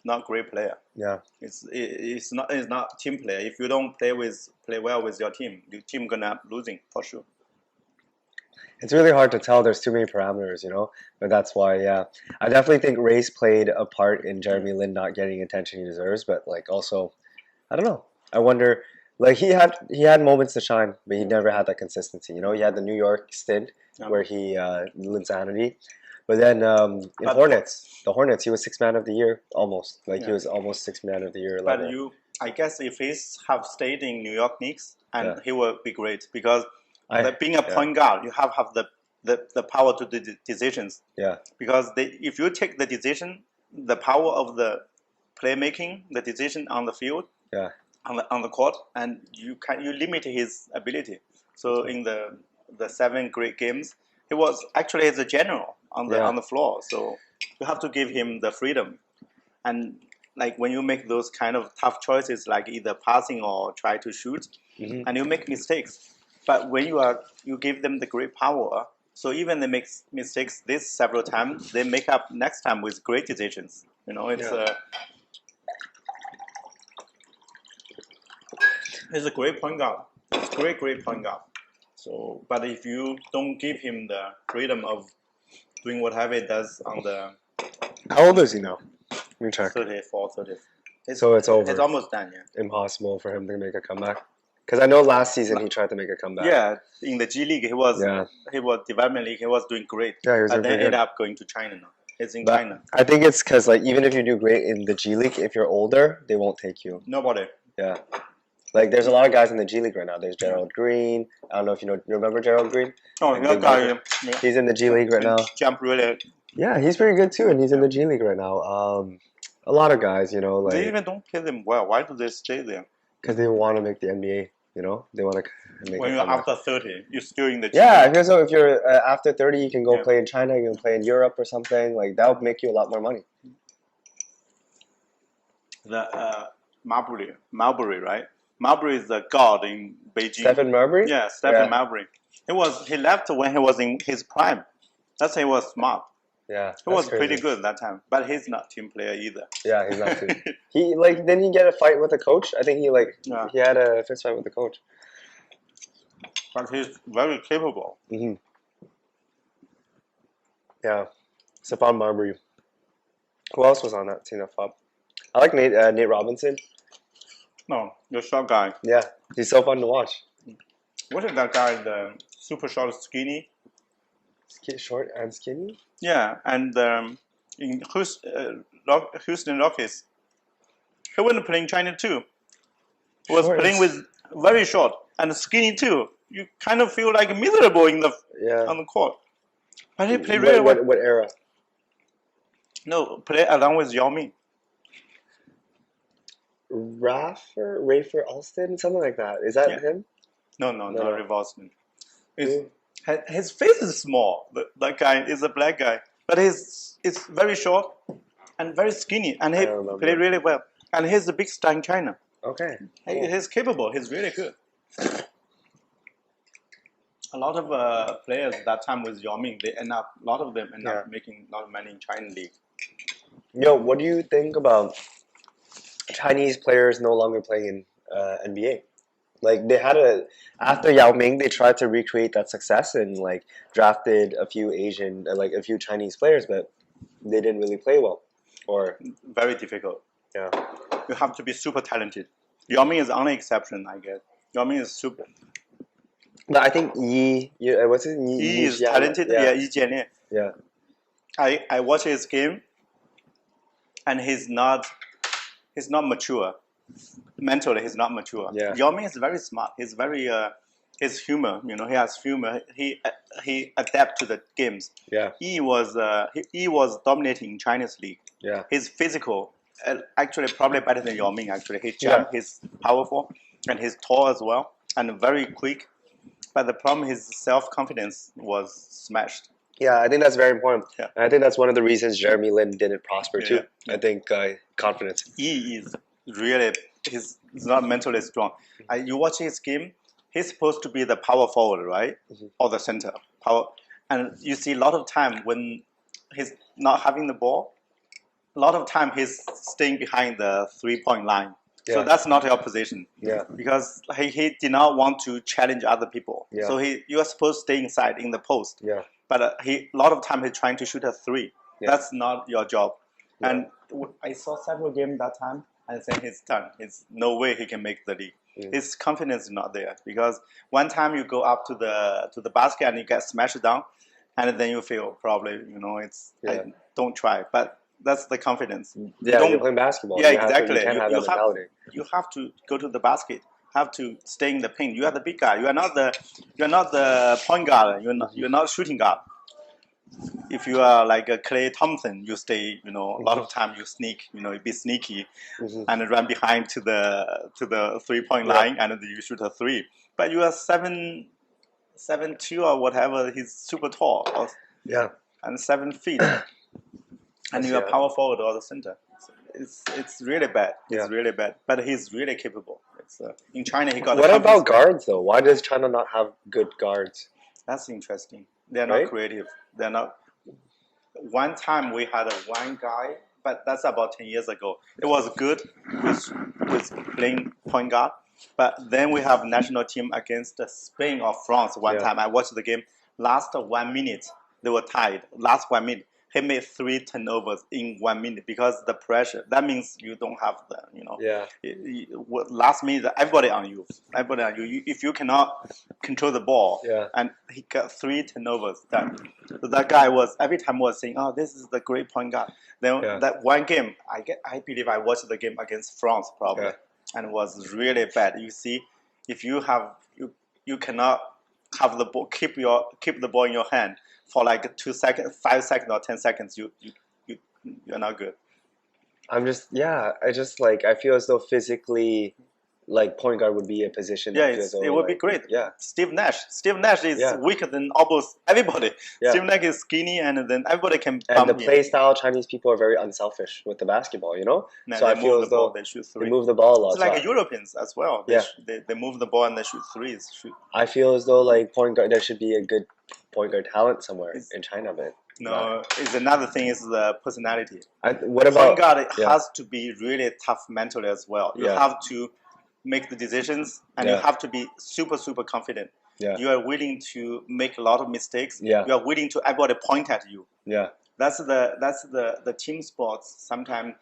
not a great player. Yeah, it's not team player. If you don't play well with your team gonna losing for sure. It's really hard to tell. There's too many parameters, But that's why, I definitely think race played a part in Jeremy Lin not getting attention he deserves. But like, also, I don't know. I wonder. Like he had moments to shine, but he never had that consistency. He had the New York stint where he Linsanity, but then in the Hornets, he was sixth man of the year almost. He was almost sixth man of the year. But I guess if he have stayed in New York Knicks, and he will be great because being a point guard, you have the power to do the decisions. Yeah. Because if you take the decision, the power of the playmaking, the decision on the field. Yeah. On the court, and you limit his ability. So in the 7 great games, he was actually as a general on the floor. So you have to give him the freedom. And like when you make those kind of tough choices, like either passing or try to shoot, and you make mistakes. But when you give them the great power, so even they make mistakes this several times, they make up next time with great decisions. He's a great point guard. He's a great point guard. So, but if you don't give him the freedom of doing whatever he does on the... How old is he now? Let me check. 34, 30. So it's over. It's almost done, yeah. Impossible for him to make a comeback. Because I know last season he tried to make a comeback. Yeah, in the G League he was development league. He was doing great. Yeah, he was but then ended up going to China now. It's in China. I think it's because even if you do great in the G League, if you're older, they won't take you. Nobody. Yeah. There's a lot of guys in the G League right now. There's Gerald Green. I don't know if you remember Gerald Green? Oh, that guy. He's in the G League right now. Jump really. Yeah, he's pretty good too, and he's in the G League right now. A lot of guys, They even don't pay them well. Why do they stay there? Because they want to make the NBA, They want to make when you're after 30, you're still in the G League. So if you're after 30, you can go play in China, you can play in Europe or something. That'll make you a lot more money. The Marbury, right? Marbury is the god in Beijing. Stephen Marbury? Yeah, Stephen Marbury. He left when he was in his prime. That's why he was smart. Yeah, he was pretty good that time, but he's not team player either. Yeah, he's not too. Didn't he get a fight with the coach? I think he had a fist fight with the coach. But he's very capable. Mm-hmm. Yeah, Stephon Marbury. Who else was on that team? I like Nate Robinson. No, the short guy. Yeah, he's so fun to watch. What is that guy? The super short, skinny. Short and skinny. Yeah, and in Houston Rockets, he went playing China too. He was Short playing with very short and skinny too. You kind of feel like miserable in the on the court. But he played really well. What era? No, play along with Yao Ming. Rafer Alston, something like that. Is that him? No, not Rivoston. His face is small. That guy is a black guy, but it's very short and very skinny, and he played really well. And he's a big star in China. Okay, he's capable. He's really good. A lot of players that time with Yao Ming, a lot of them end up making a lot of money in China league. Yo, what do you think about Chinese players no longer playing in NBA? Like they had after Yao Ming, they tried to recreate that success and like drafted a few a few Chinese players, but they didn't really play well. Or very difficult. Yeah, you have to be super talented. Yao Ming is the only exception, I guess. Yao Ming is super. But I think what's his name? Yi is talented. Yeah, Yi Jianlian. Yeah. I watch his game, and he's not mature. Mentally, he's not mature. Yeah. Yao Ming is very smart. He's very his humor. You know, he has humor. He adapt to the games. Yeah. He was dominating Chinese league. Yeah. He's physical. Actually, probably better than Yao Ming. Actually, his jump, he's powerful, and he's tall as well, and very quick. But the problem, his self-confidence was smashed. Yeah, I think that's very important. Yeah. And I think that's one of the reasons Jeremy Lin didn't prosper too. Yeah. I think confidence. He is really, he's not mentally strong. You watch his game, he's supposed to be the power forward, right? Mm-hmm. Or the center. And you see a lot of time when he's not having the ball, a lot of time he's staying behind the three-point line. Yeah. So that's not your position. Yeah. Because he did not want to challenge other people. Yeah. So you are supposed to stay inside in the post. Yeah. But a lot of time he's trying to shoot a three. Yeah. That's not your job. Yeah. And I saw several games that time. I think he's done. It's no way he can make the league. Mm. His confidence is not there because one time you go up to the basket and you get smashed down, and then you feel probably don't try. But that's the confidence. Yeah, you're playing basketball. Yeah, exactly. You can't have that mentality. You have to go to the basket. Have to stay in the paint. You are the big guy. You are not the point guard. You're not shooting guard. If you are like a Klay Thompson, you stay. A lot of time you sneak. You be sneaky, and run behind to the 3-point line, and you shoot a three. But you are 7'2" or whatever. He's super tall. And 7 feet. And you are power forward or the center. It's really bad. It's really bad. But he's really capable. In China, he got. What about guards though? Why does China not have good guards? That's interesting. They're not creative. They're not. One time we had one guy, but that's about 10 years ago. It was good with playing point guard. But then we have national team against Spain or France one time. I watched the game. Last 1 minute, they were tied. Last 1 minute. He made 3 turnovers in 1 minute because the pressure. That means you don't have last minute, everybody on you. If you cannot control the ball, and he got 3 turnovers. That guy was every time was saying, "Oh, this is the great point guard." Then that one game, I believe I watched the game against France probably, and it was really bad. You see, if you have you cannot have the ball, keep the ball in your hand for like 2 seconds, 5 seconds, or 10 seconds, you're not good. I feel as though physically, like point guard would be a position. Yeah, it would be great. Yeah, Steve Nash is weaker than almost everybody. Yeah. Steve Nash is skinny, and then everybody can. And the play style, Chinese people are very unselfish with the basketball. So I feel as though they shoot three. They move the ball a lot. It's like Europeans as well. They move the ball and they shoot threes. I feel as though like point guard, there should be a good point guard talent somewhere in China, but no. It's another thing is the personality. What about point guard? Has to be really tough mentally as well. You have to make the decisions, and you have to be super confident. You are willing to make a lot of mistakes. You are willing to everybody point at you. That's the team sports. Sometimes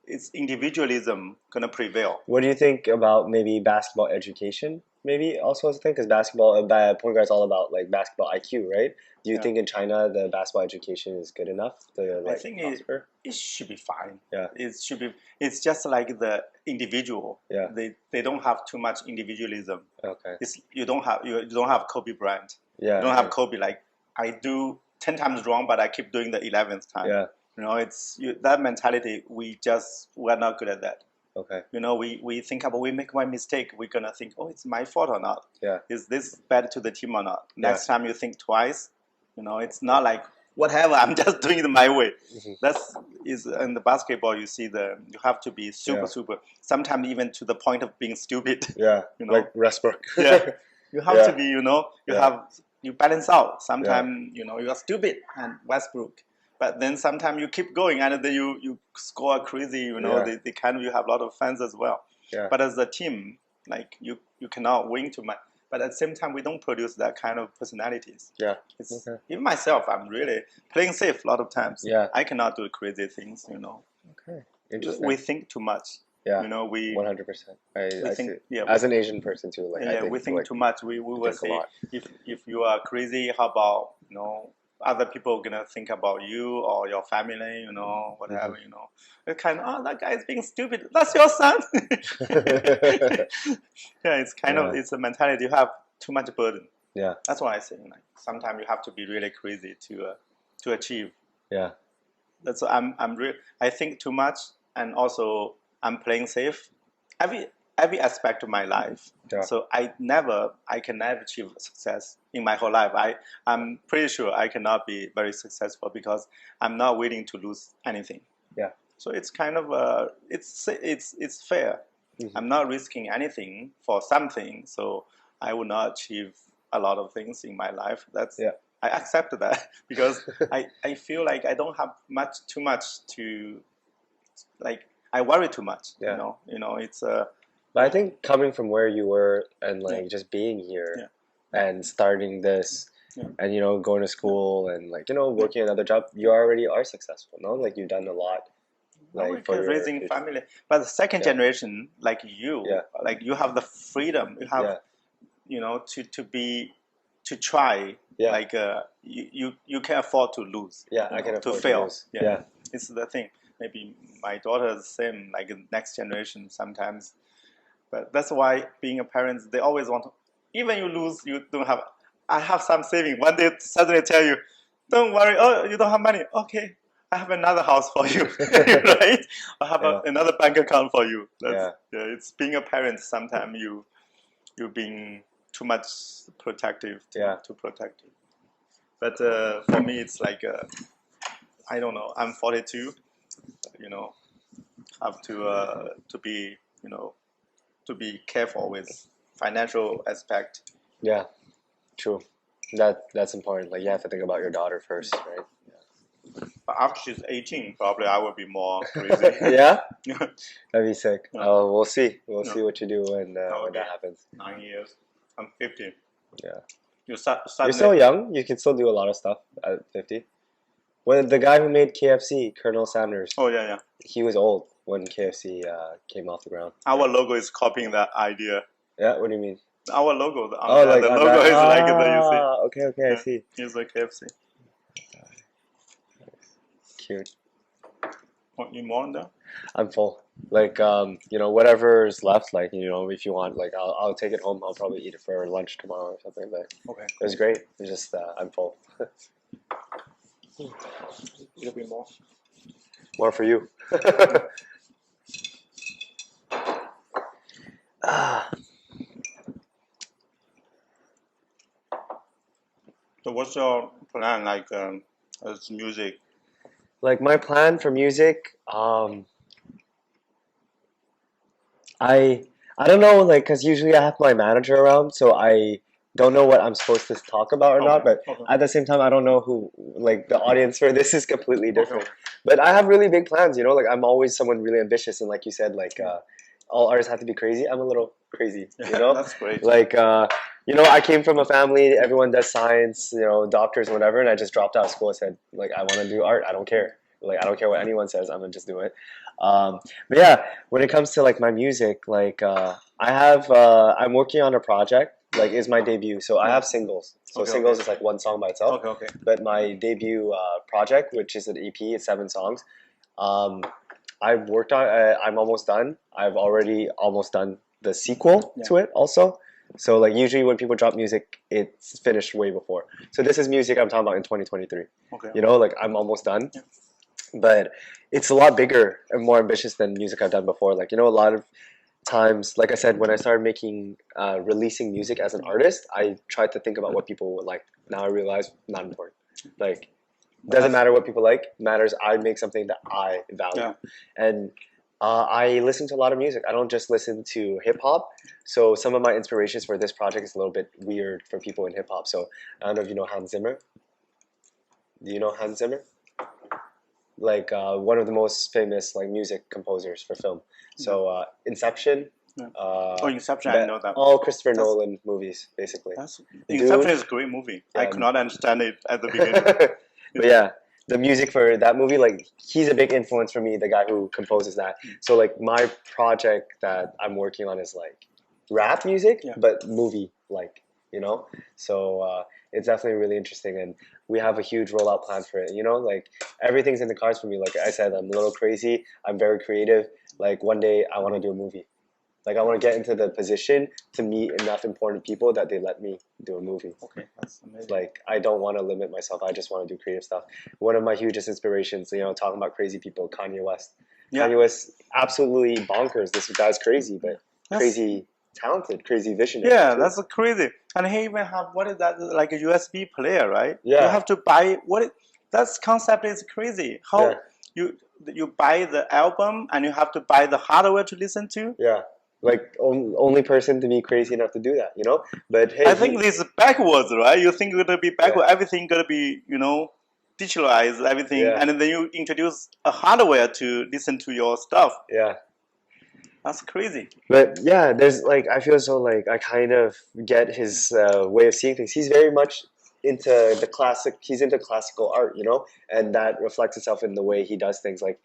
it's individualism gonna prevail. What do you think about maybe basketball education? Maybe also as a thing, because basketball, point guard is all about like basketball IQ, right? Do you think in China the basketball education is good enough to like I think prosper? it should be fine. Yeah. It should be. It's just like the individual. Yeah. They don't have too much individualism. Okay. You don't have Kobe Bryant. Yeah. You don't have Kobe like I do 10 times wrong, but I keep doing the 11th time. Yeah. You know, that mentality. We're not good at that. Okay. You know, we think about we make one mistake, we're gonna think, oh, it's my fault or not? Yeah. Is this bad to the team or not? Next time you think twice. You know, it's not like whatever. I'm just doing it my way. Is in the basketball. You see you have to be super. Sometimes even to the point of being stupid. Yeah. You know? Like Westbrook. Yeah. You have to be. You know. You balance out. Sometimes you are stupid and Westbrook. But then sometimes you keep going and then you score crazy, you have a lot of fans as well. Yeah. But as a team, like you cannot win too much. But at the same time, we don't produce that kind of personalities. Yeah. Even myself, I'm really playing safe a lot of times. Yeah. I cannot do crazy things, Okay. Interesting. We think too much. Yeah. 100%. I think, as an Asian person too, like I think, we think too much. We will say if you are crazy, how about other people are gonna think about you or your family, whatever, It's kind of, that guy is being stupid. That's your son. It's kind of, it's a mentality. You have too much burden. Yeah. That's why I say, sometimes you have to be really crazy to achieve. Yeah. That's what I think too much, and also I'm playing safe. Every aspect of my life. Yeah. So I can never achieve success in my whole life. I'm pretty sure I cannot be very successful because I'm not willing to lose anything. Yeah. So it's kind of it's fair. I'm not risking anything for something, so I will not achieve a lot of things in my life. I accept that because I feel like I don't have too much to like. I worry too much. Yeah. It's But I think coming from where you were and like just being here and starting this and going to school and like working another job, you already are successful, no? Like you've done a lot. Like for raising family. But the second generation, like you, like you have the freedom. You have to try. Yeah. Like you can afford to lose. Yeah, I can afford to fail. To lose. Yeah. It's the thing. Maybe my daughter is the same, like next generation sometimes. But that's why being a parent, they always want to, even you lose, you don't have, I have some saving. One day suddenly tell you, don't worry, oh, you don't have money. Okay, I have another house for you, right? I have another bank account for you. It's being a parent, sometimes you're being too much protective, too protective. But for me, it's like, I don't know, I'm 42, have to be, to be careful with financial aspect. Yeah, true. That's important. Like you have to think about your daughter first, right? Yeah. But after she's 18, probably I will be more crazy. Yeah, that'd be sick. We'll see. We'll see what you do when that happens. 9 years. I'm 50. Yeah. You're still young. You can still do a lot of stuff at 50. When the guy who made KFC, Colonel Sanders. Oh yeah. He was old when KFC came off the ground. Our logo is copying that idea. Yeah, what do you mean? Our logo. The logo is like the you see. Okay, I see. It's like KFC. Cute. Want you more on that? I'm full. Like whatever's left. Like if you want, like I'll take it home. I'll probably eat it for lunch tomorrow or something. But okay. It was great. It's just I'm full. A little bit more. More for you. So what's your plan like as music? Like my plan for music, I don't know, like, cause usually I have my manager around, so I don't know what I'm supposed to talk about or not. But at the same time, I don't know who, like, the audience for this is completely different. But I have really big plans, like I'm always someone really ambitious, and like you said, like all artists have to be crazy. I'm a little crazy, That's great. Like I came from a family, everyone does science, doctors, whatever, and I just dropped out of school and said, like, I want to do art. I don't care. Like, I don't care what anyone says. I'm gonna just do it. But yeah, when it comes to like my music, like I'm working on a project. Like is my debut, so I have singles. So singles is like one song by itself. Okay. But my debut project, which is an EP, it's 7 songs. I've worked on. I'm almost done. I've already almost done the sequel to it also. So like usually when people drop music, it's finished way before. So this is music I'm talking about in 2023. Okay. You know, like I'm almost done. Yeah. But it's a lot bigger and more ambitious than music I've done before. Like, you know, a lot of times, like I said, when I started making, releasing music as an artist, I tried to think about what people would like. Now I realize not important. Like, doesn't matter what people like. Matters I make something that I value. Yeah. And I listen to a lot of music. I don't just listen to hip hop. So some of my inspirations for this project is a little bit weird for people in hip hop. So I don't know if you know Hans Zimmer. Do you know Hans Zimmer? Like one of the most famous like music composers for film. So Inception. Yeah. Inception, I know that. All Christopher Nolan movies, basically. Inception is a great movie. I could not understand it at the beginning. But yeah, the music for that movie, like he's a big influence for me, the guy who composes that. So like my project that I'm working on is like rap music, but movie like, you know? So it's definitely really interesting, and we have a huge rollout plan for it. You know, like everything's in the cards for me. Like I said, I'm a little crazy. I'm very creative. Like one day I want to do a movie. Like I want to get into the position to meet enough important people that they let me do a movie. Okay, that's amazing. Like I don't want to limit myself. I just want to do creative stuff. One of my hugest inspirations, you know, talking about crazy people, Kanye West. Yeah. Kanye West, absolutely bonkers. This guy's crazy, but crazy talented, crazy visionary. Yeah, that's crazy. And he even have, what is that, like a USB player, right? Yeah. You have to buy that concept is crazy. How you buy the album and you have to buy the hardware to listen to? Yeah. Like only person to be crazy enough to do that, you know. But hey, I think this is backwards, right? You think it's gonna be backward, everything gonna be, you know, digitalized, everything, and then you introduce a hardware to listen to your stuff. Yeah, that's crazy. But yeah, there's like I feel so like I kind of get his way of seeing things. He's very much into the classic. He's into classical art, you know, and that reflects itself in the way he does things. Like,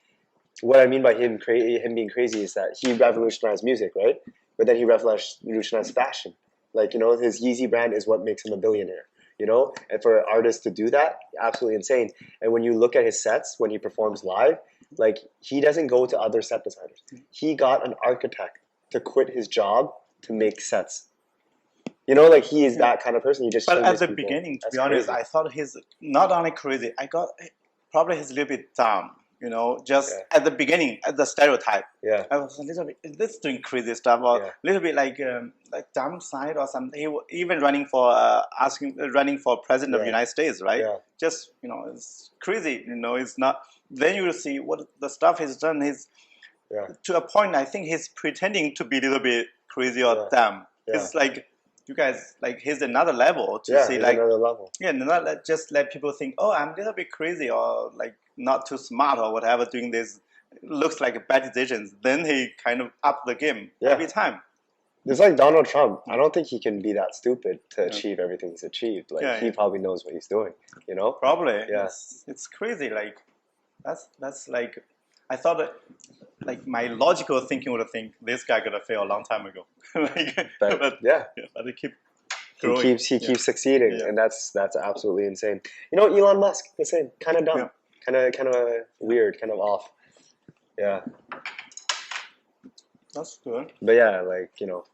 what I mean by him being crazy is that he revolutionized music, right? But then he revolutionized fashion. Like, you know, his Yeezy brand is what makes him a billionaire, you know? And for an artist to do that, absolutely insane. And when you look at his sets, when he performs live, like, he doesn't go to other set designers. He got an architect to quit his job to make sets. You know, like, he is that kind of person. He just But at the beginning, to be honest, I thought he's not only crazy, probably he's a little bit dumb. You know, just at the beginning, at the stereotype. Yeah. I was a little bit, is this doing crazy stuff, or a little bit like dumb side or something. He even running for president of the United States, right? Yeah. Just, you know, it's crazy. You know, it's not. Then you will see what the stuff he's done. He's to a point. I think he's pretending to be a little bit crazy or dumb. Yeah. It's like, you guys, like, he's another level to see, like, another level. Yeah, not just let people think, oh, I'm a little bit crazy or like not too smart or whatever doing this. Looks like bad decisions. Then he kind of up the game every time. It's like Donald Trump. I don't think he can be that stupid to achieve everything he's achieved. Like he probably knows what he's doing. You know? Probably. Yeah. It's crazy. Like that's like, I thought that, like, my logical thinking would think this guy gonna fail a long time ago. but he keep growing. He keeps succeeding, and that's absolutely insane. You know, Elon Musk, the same, kind of dumb, kind of weird, kind of off. Yeah, that's good. But yeah, like, you know,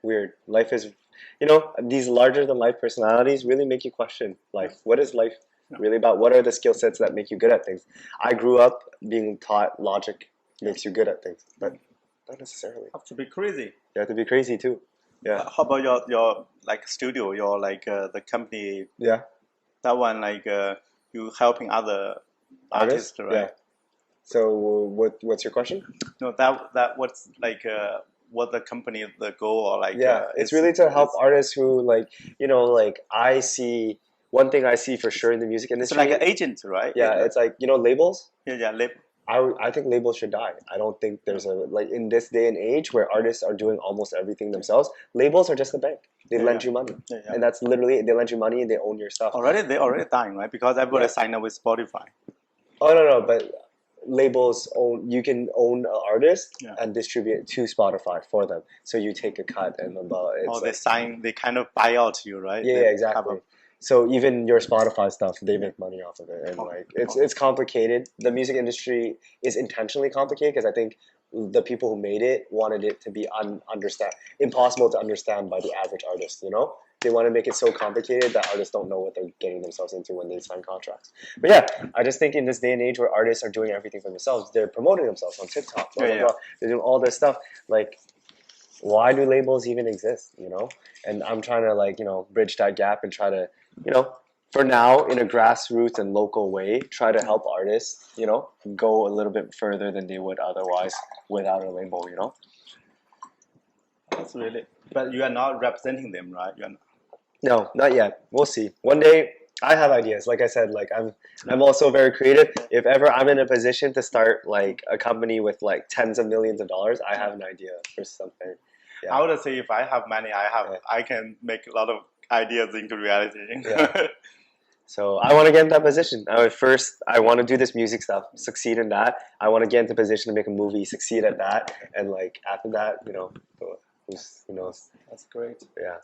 weird. Life is, you know, these larger than life personalities really make you question, like, what is life really about? What are the skill sets that make you good at things? I grew up being taught logic makes you good at things, but not necessarily. You have to be crazy. You have to be crazy too. Yeah. How about your like studio, your like the company? Yeah. That one, like you helping other artists, right? Yeah. So what's your question? No, that what's like what the company, the goal, or like it's really to help artists who, like, you know, like, I see one thing I see for sure in the music industry. It's like an agent, right? Yeah, it's like, you know, labels. Yeah, label. I think labels should die. I don't think there's like, in this day and age where artists are doing almost everything themselves, labels are just a bank. They lend you money. And that's literally, they lend you money and they own your stuff. They're already dying, right? Because everybody signed up with Spotify. Oh, no, but labels own, you can own an artist Yeah. and distribute it to Spotify for them. So you take a cut and about it's Or they like, sign, they kind of buy out you, right? yeah, They yeah, have exactly. a- So even your Spotify stuff, they make money off of it, and Oh, like oh. it's complicated. The music industry is intentionally complicated because I think the people who made it wanted it to be impossible to understand by the average artist. You know, they want to make it so complicated that artists don't know what they're getting themselves into when they sign contracts. But yeah, I just think in this day and age where artists are doing everything for themselves, they're promoting themselves on TikTok, blah blah Yeah, blah. They're doing all this stuff. Like, why do labels even exist? You know, and I'm trying to like bridge that gap and try to for now in a grassroots and local way try to help artists go a little bit further than they would otherwise without a label. That's really. But you are not representing them, right? You are not. No, not yet. We'll see. One day I have ideas. Like I said, like I'm also very creative. If ever I'm in a position to start like a company with like tens of millions of dollars, I have an idea for something. I would say if I have money, I can make a lot of ideas into reality. Yeah. So I want to get in that position. First, I want to do this music stuff, succeed in that. I want to get into position to make a movie, succeed at that, and like after that, who knows? That's great. Yeah.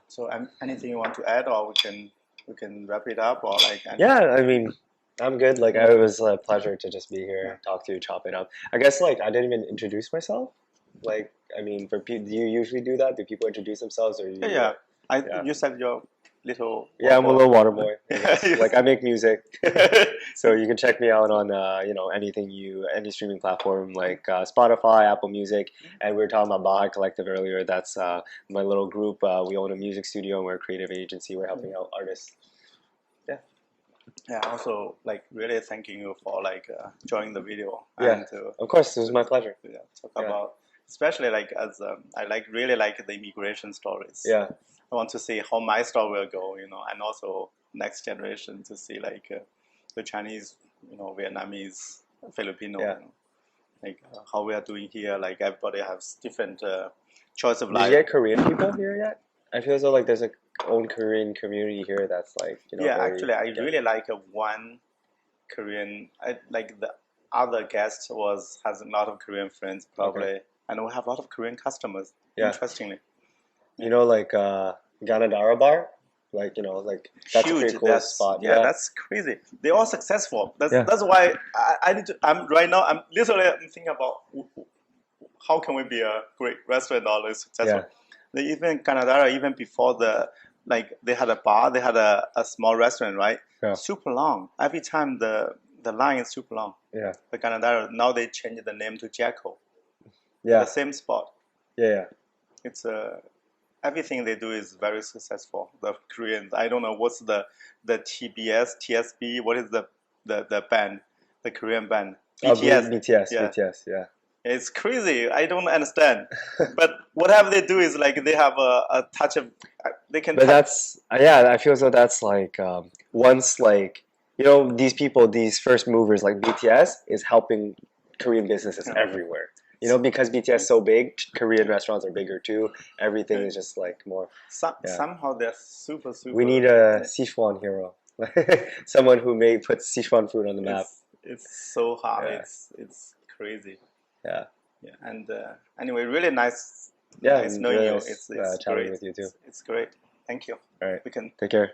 So, anything you want to add, or we can wrap it up, or like? Yeah, I mean, I'm good. Like, it was a pleasure to just be here, talk to you, chop it up. I guess like I didn't even introduce myself. Like, I mean, do you usually do that? Do people introduce themselves, or you? Yeah. You said your little. Yeah, I'm a little water boy. Yes. Like I make music, so you can check me out on any streaming platform like Spotify, Apple Music, and we were talking about Bahay Collective earlier. That's my little group. We own a music studio and we're a creative agency. We're helping out artists. Yeah. Also, like really thanking you for like joining the video. Yeah. And, of course, it was my pleasure. Yeah. Talk about especially like as I really like the immigration stories. Yeah. I want to see how my story will go, and also next generation to see like the Chinese, Vietnamese, Filipino, like how we are doing here. Like everybody has different choice of life. Did you get Korean people here yet? I feel as though like there's a own Korean community here that's like actually, I really like one Korean. Like the other guest has a lot of Korean friends probably, and we have a lot of Korean customers. Yeah. Interestingly. Like Ganadara Bar, like that's huge. a pretty cool spot. Yeah, that's crazy. They're all successful. That's why I need to. I'm thinking about how can we be a great restaurant or successful. Even Ganadara, even before they had a bar, they had a small restaurant, right? Yeah. Super long. Every time the line is super long. Yeah. The Ganadara, now they changed the name to Jacko. Yeah. The same spot. Yeah. It's everything they do is very successful. The Koreans, I don't know what's the TBS, TSB, what is the band, the Korean band? BTS. BTS, yeah. It's crazy. I don't understand. But whatever they do is like they have a touch of, they can. But that's, I feel as though that's like, once like, these people, these first movers like BTS is helping Korean businesses everywhere. Because BTS is so big, Korean restaurants are bigger too. Everything is just like more. Somehow they're super. We need a Sichuan hero, someone who puts Sichuan food on the map. It's so hard. Yeah. It's crazy. Yeah. And anyway, really nice. Yeah, nice knowing you. It's chatting with you too. It's great. Thank you. All right. We can take care.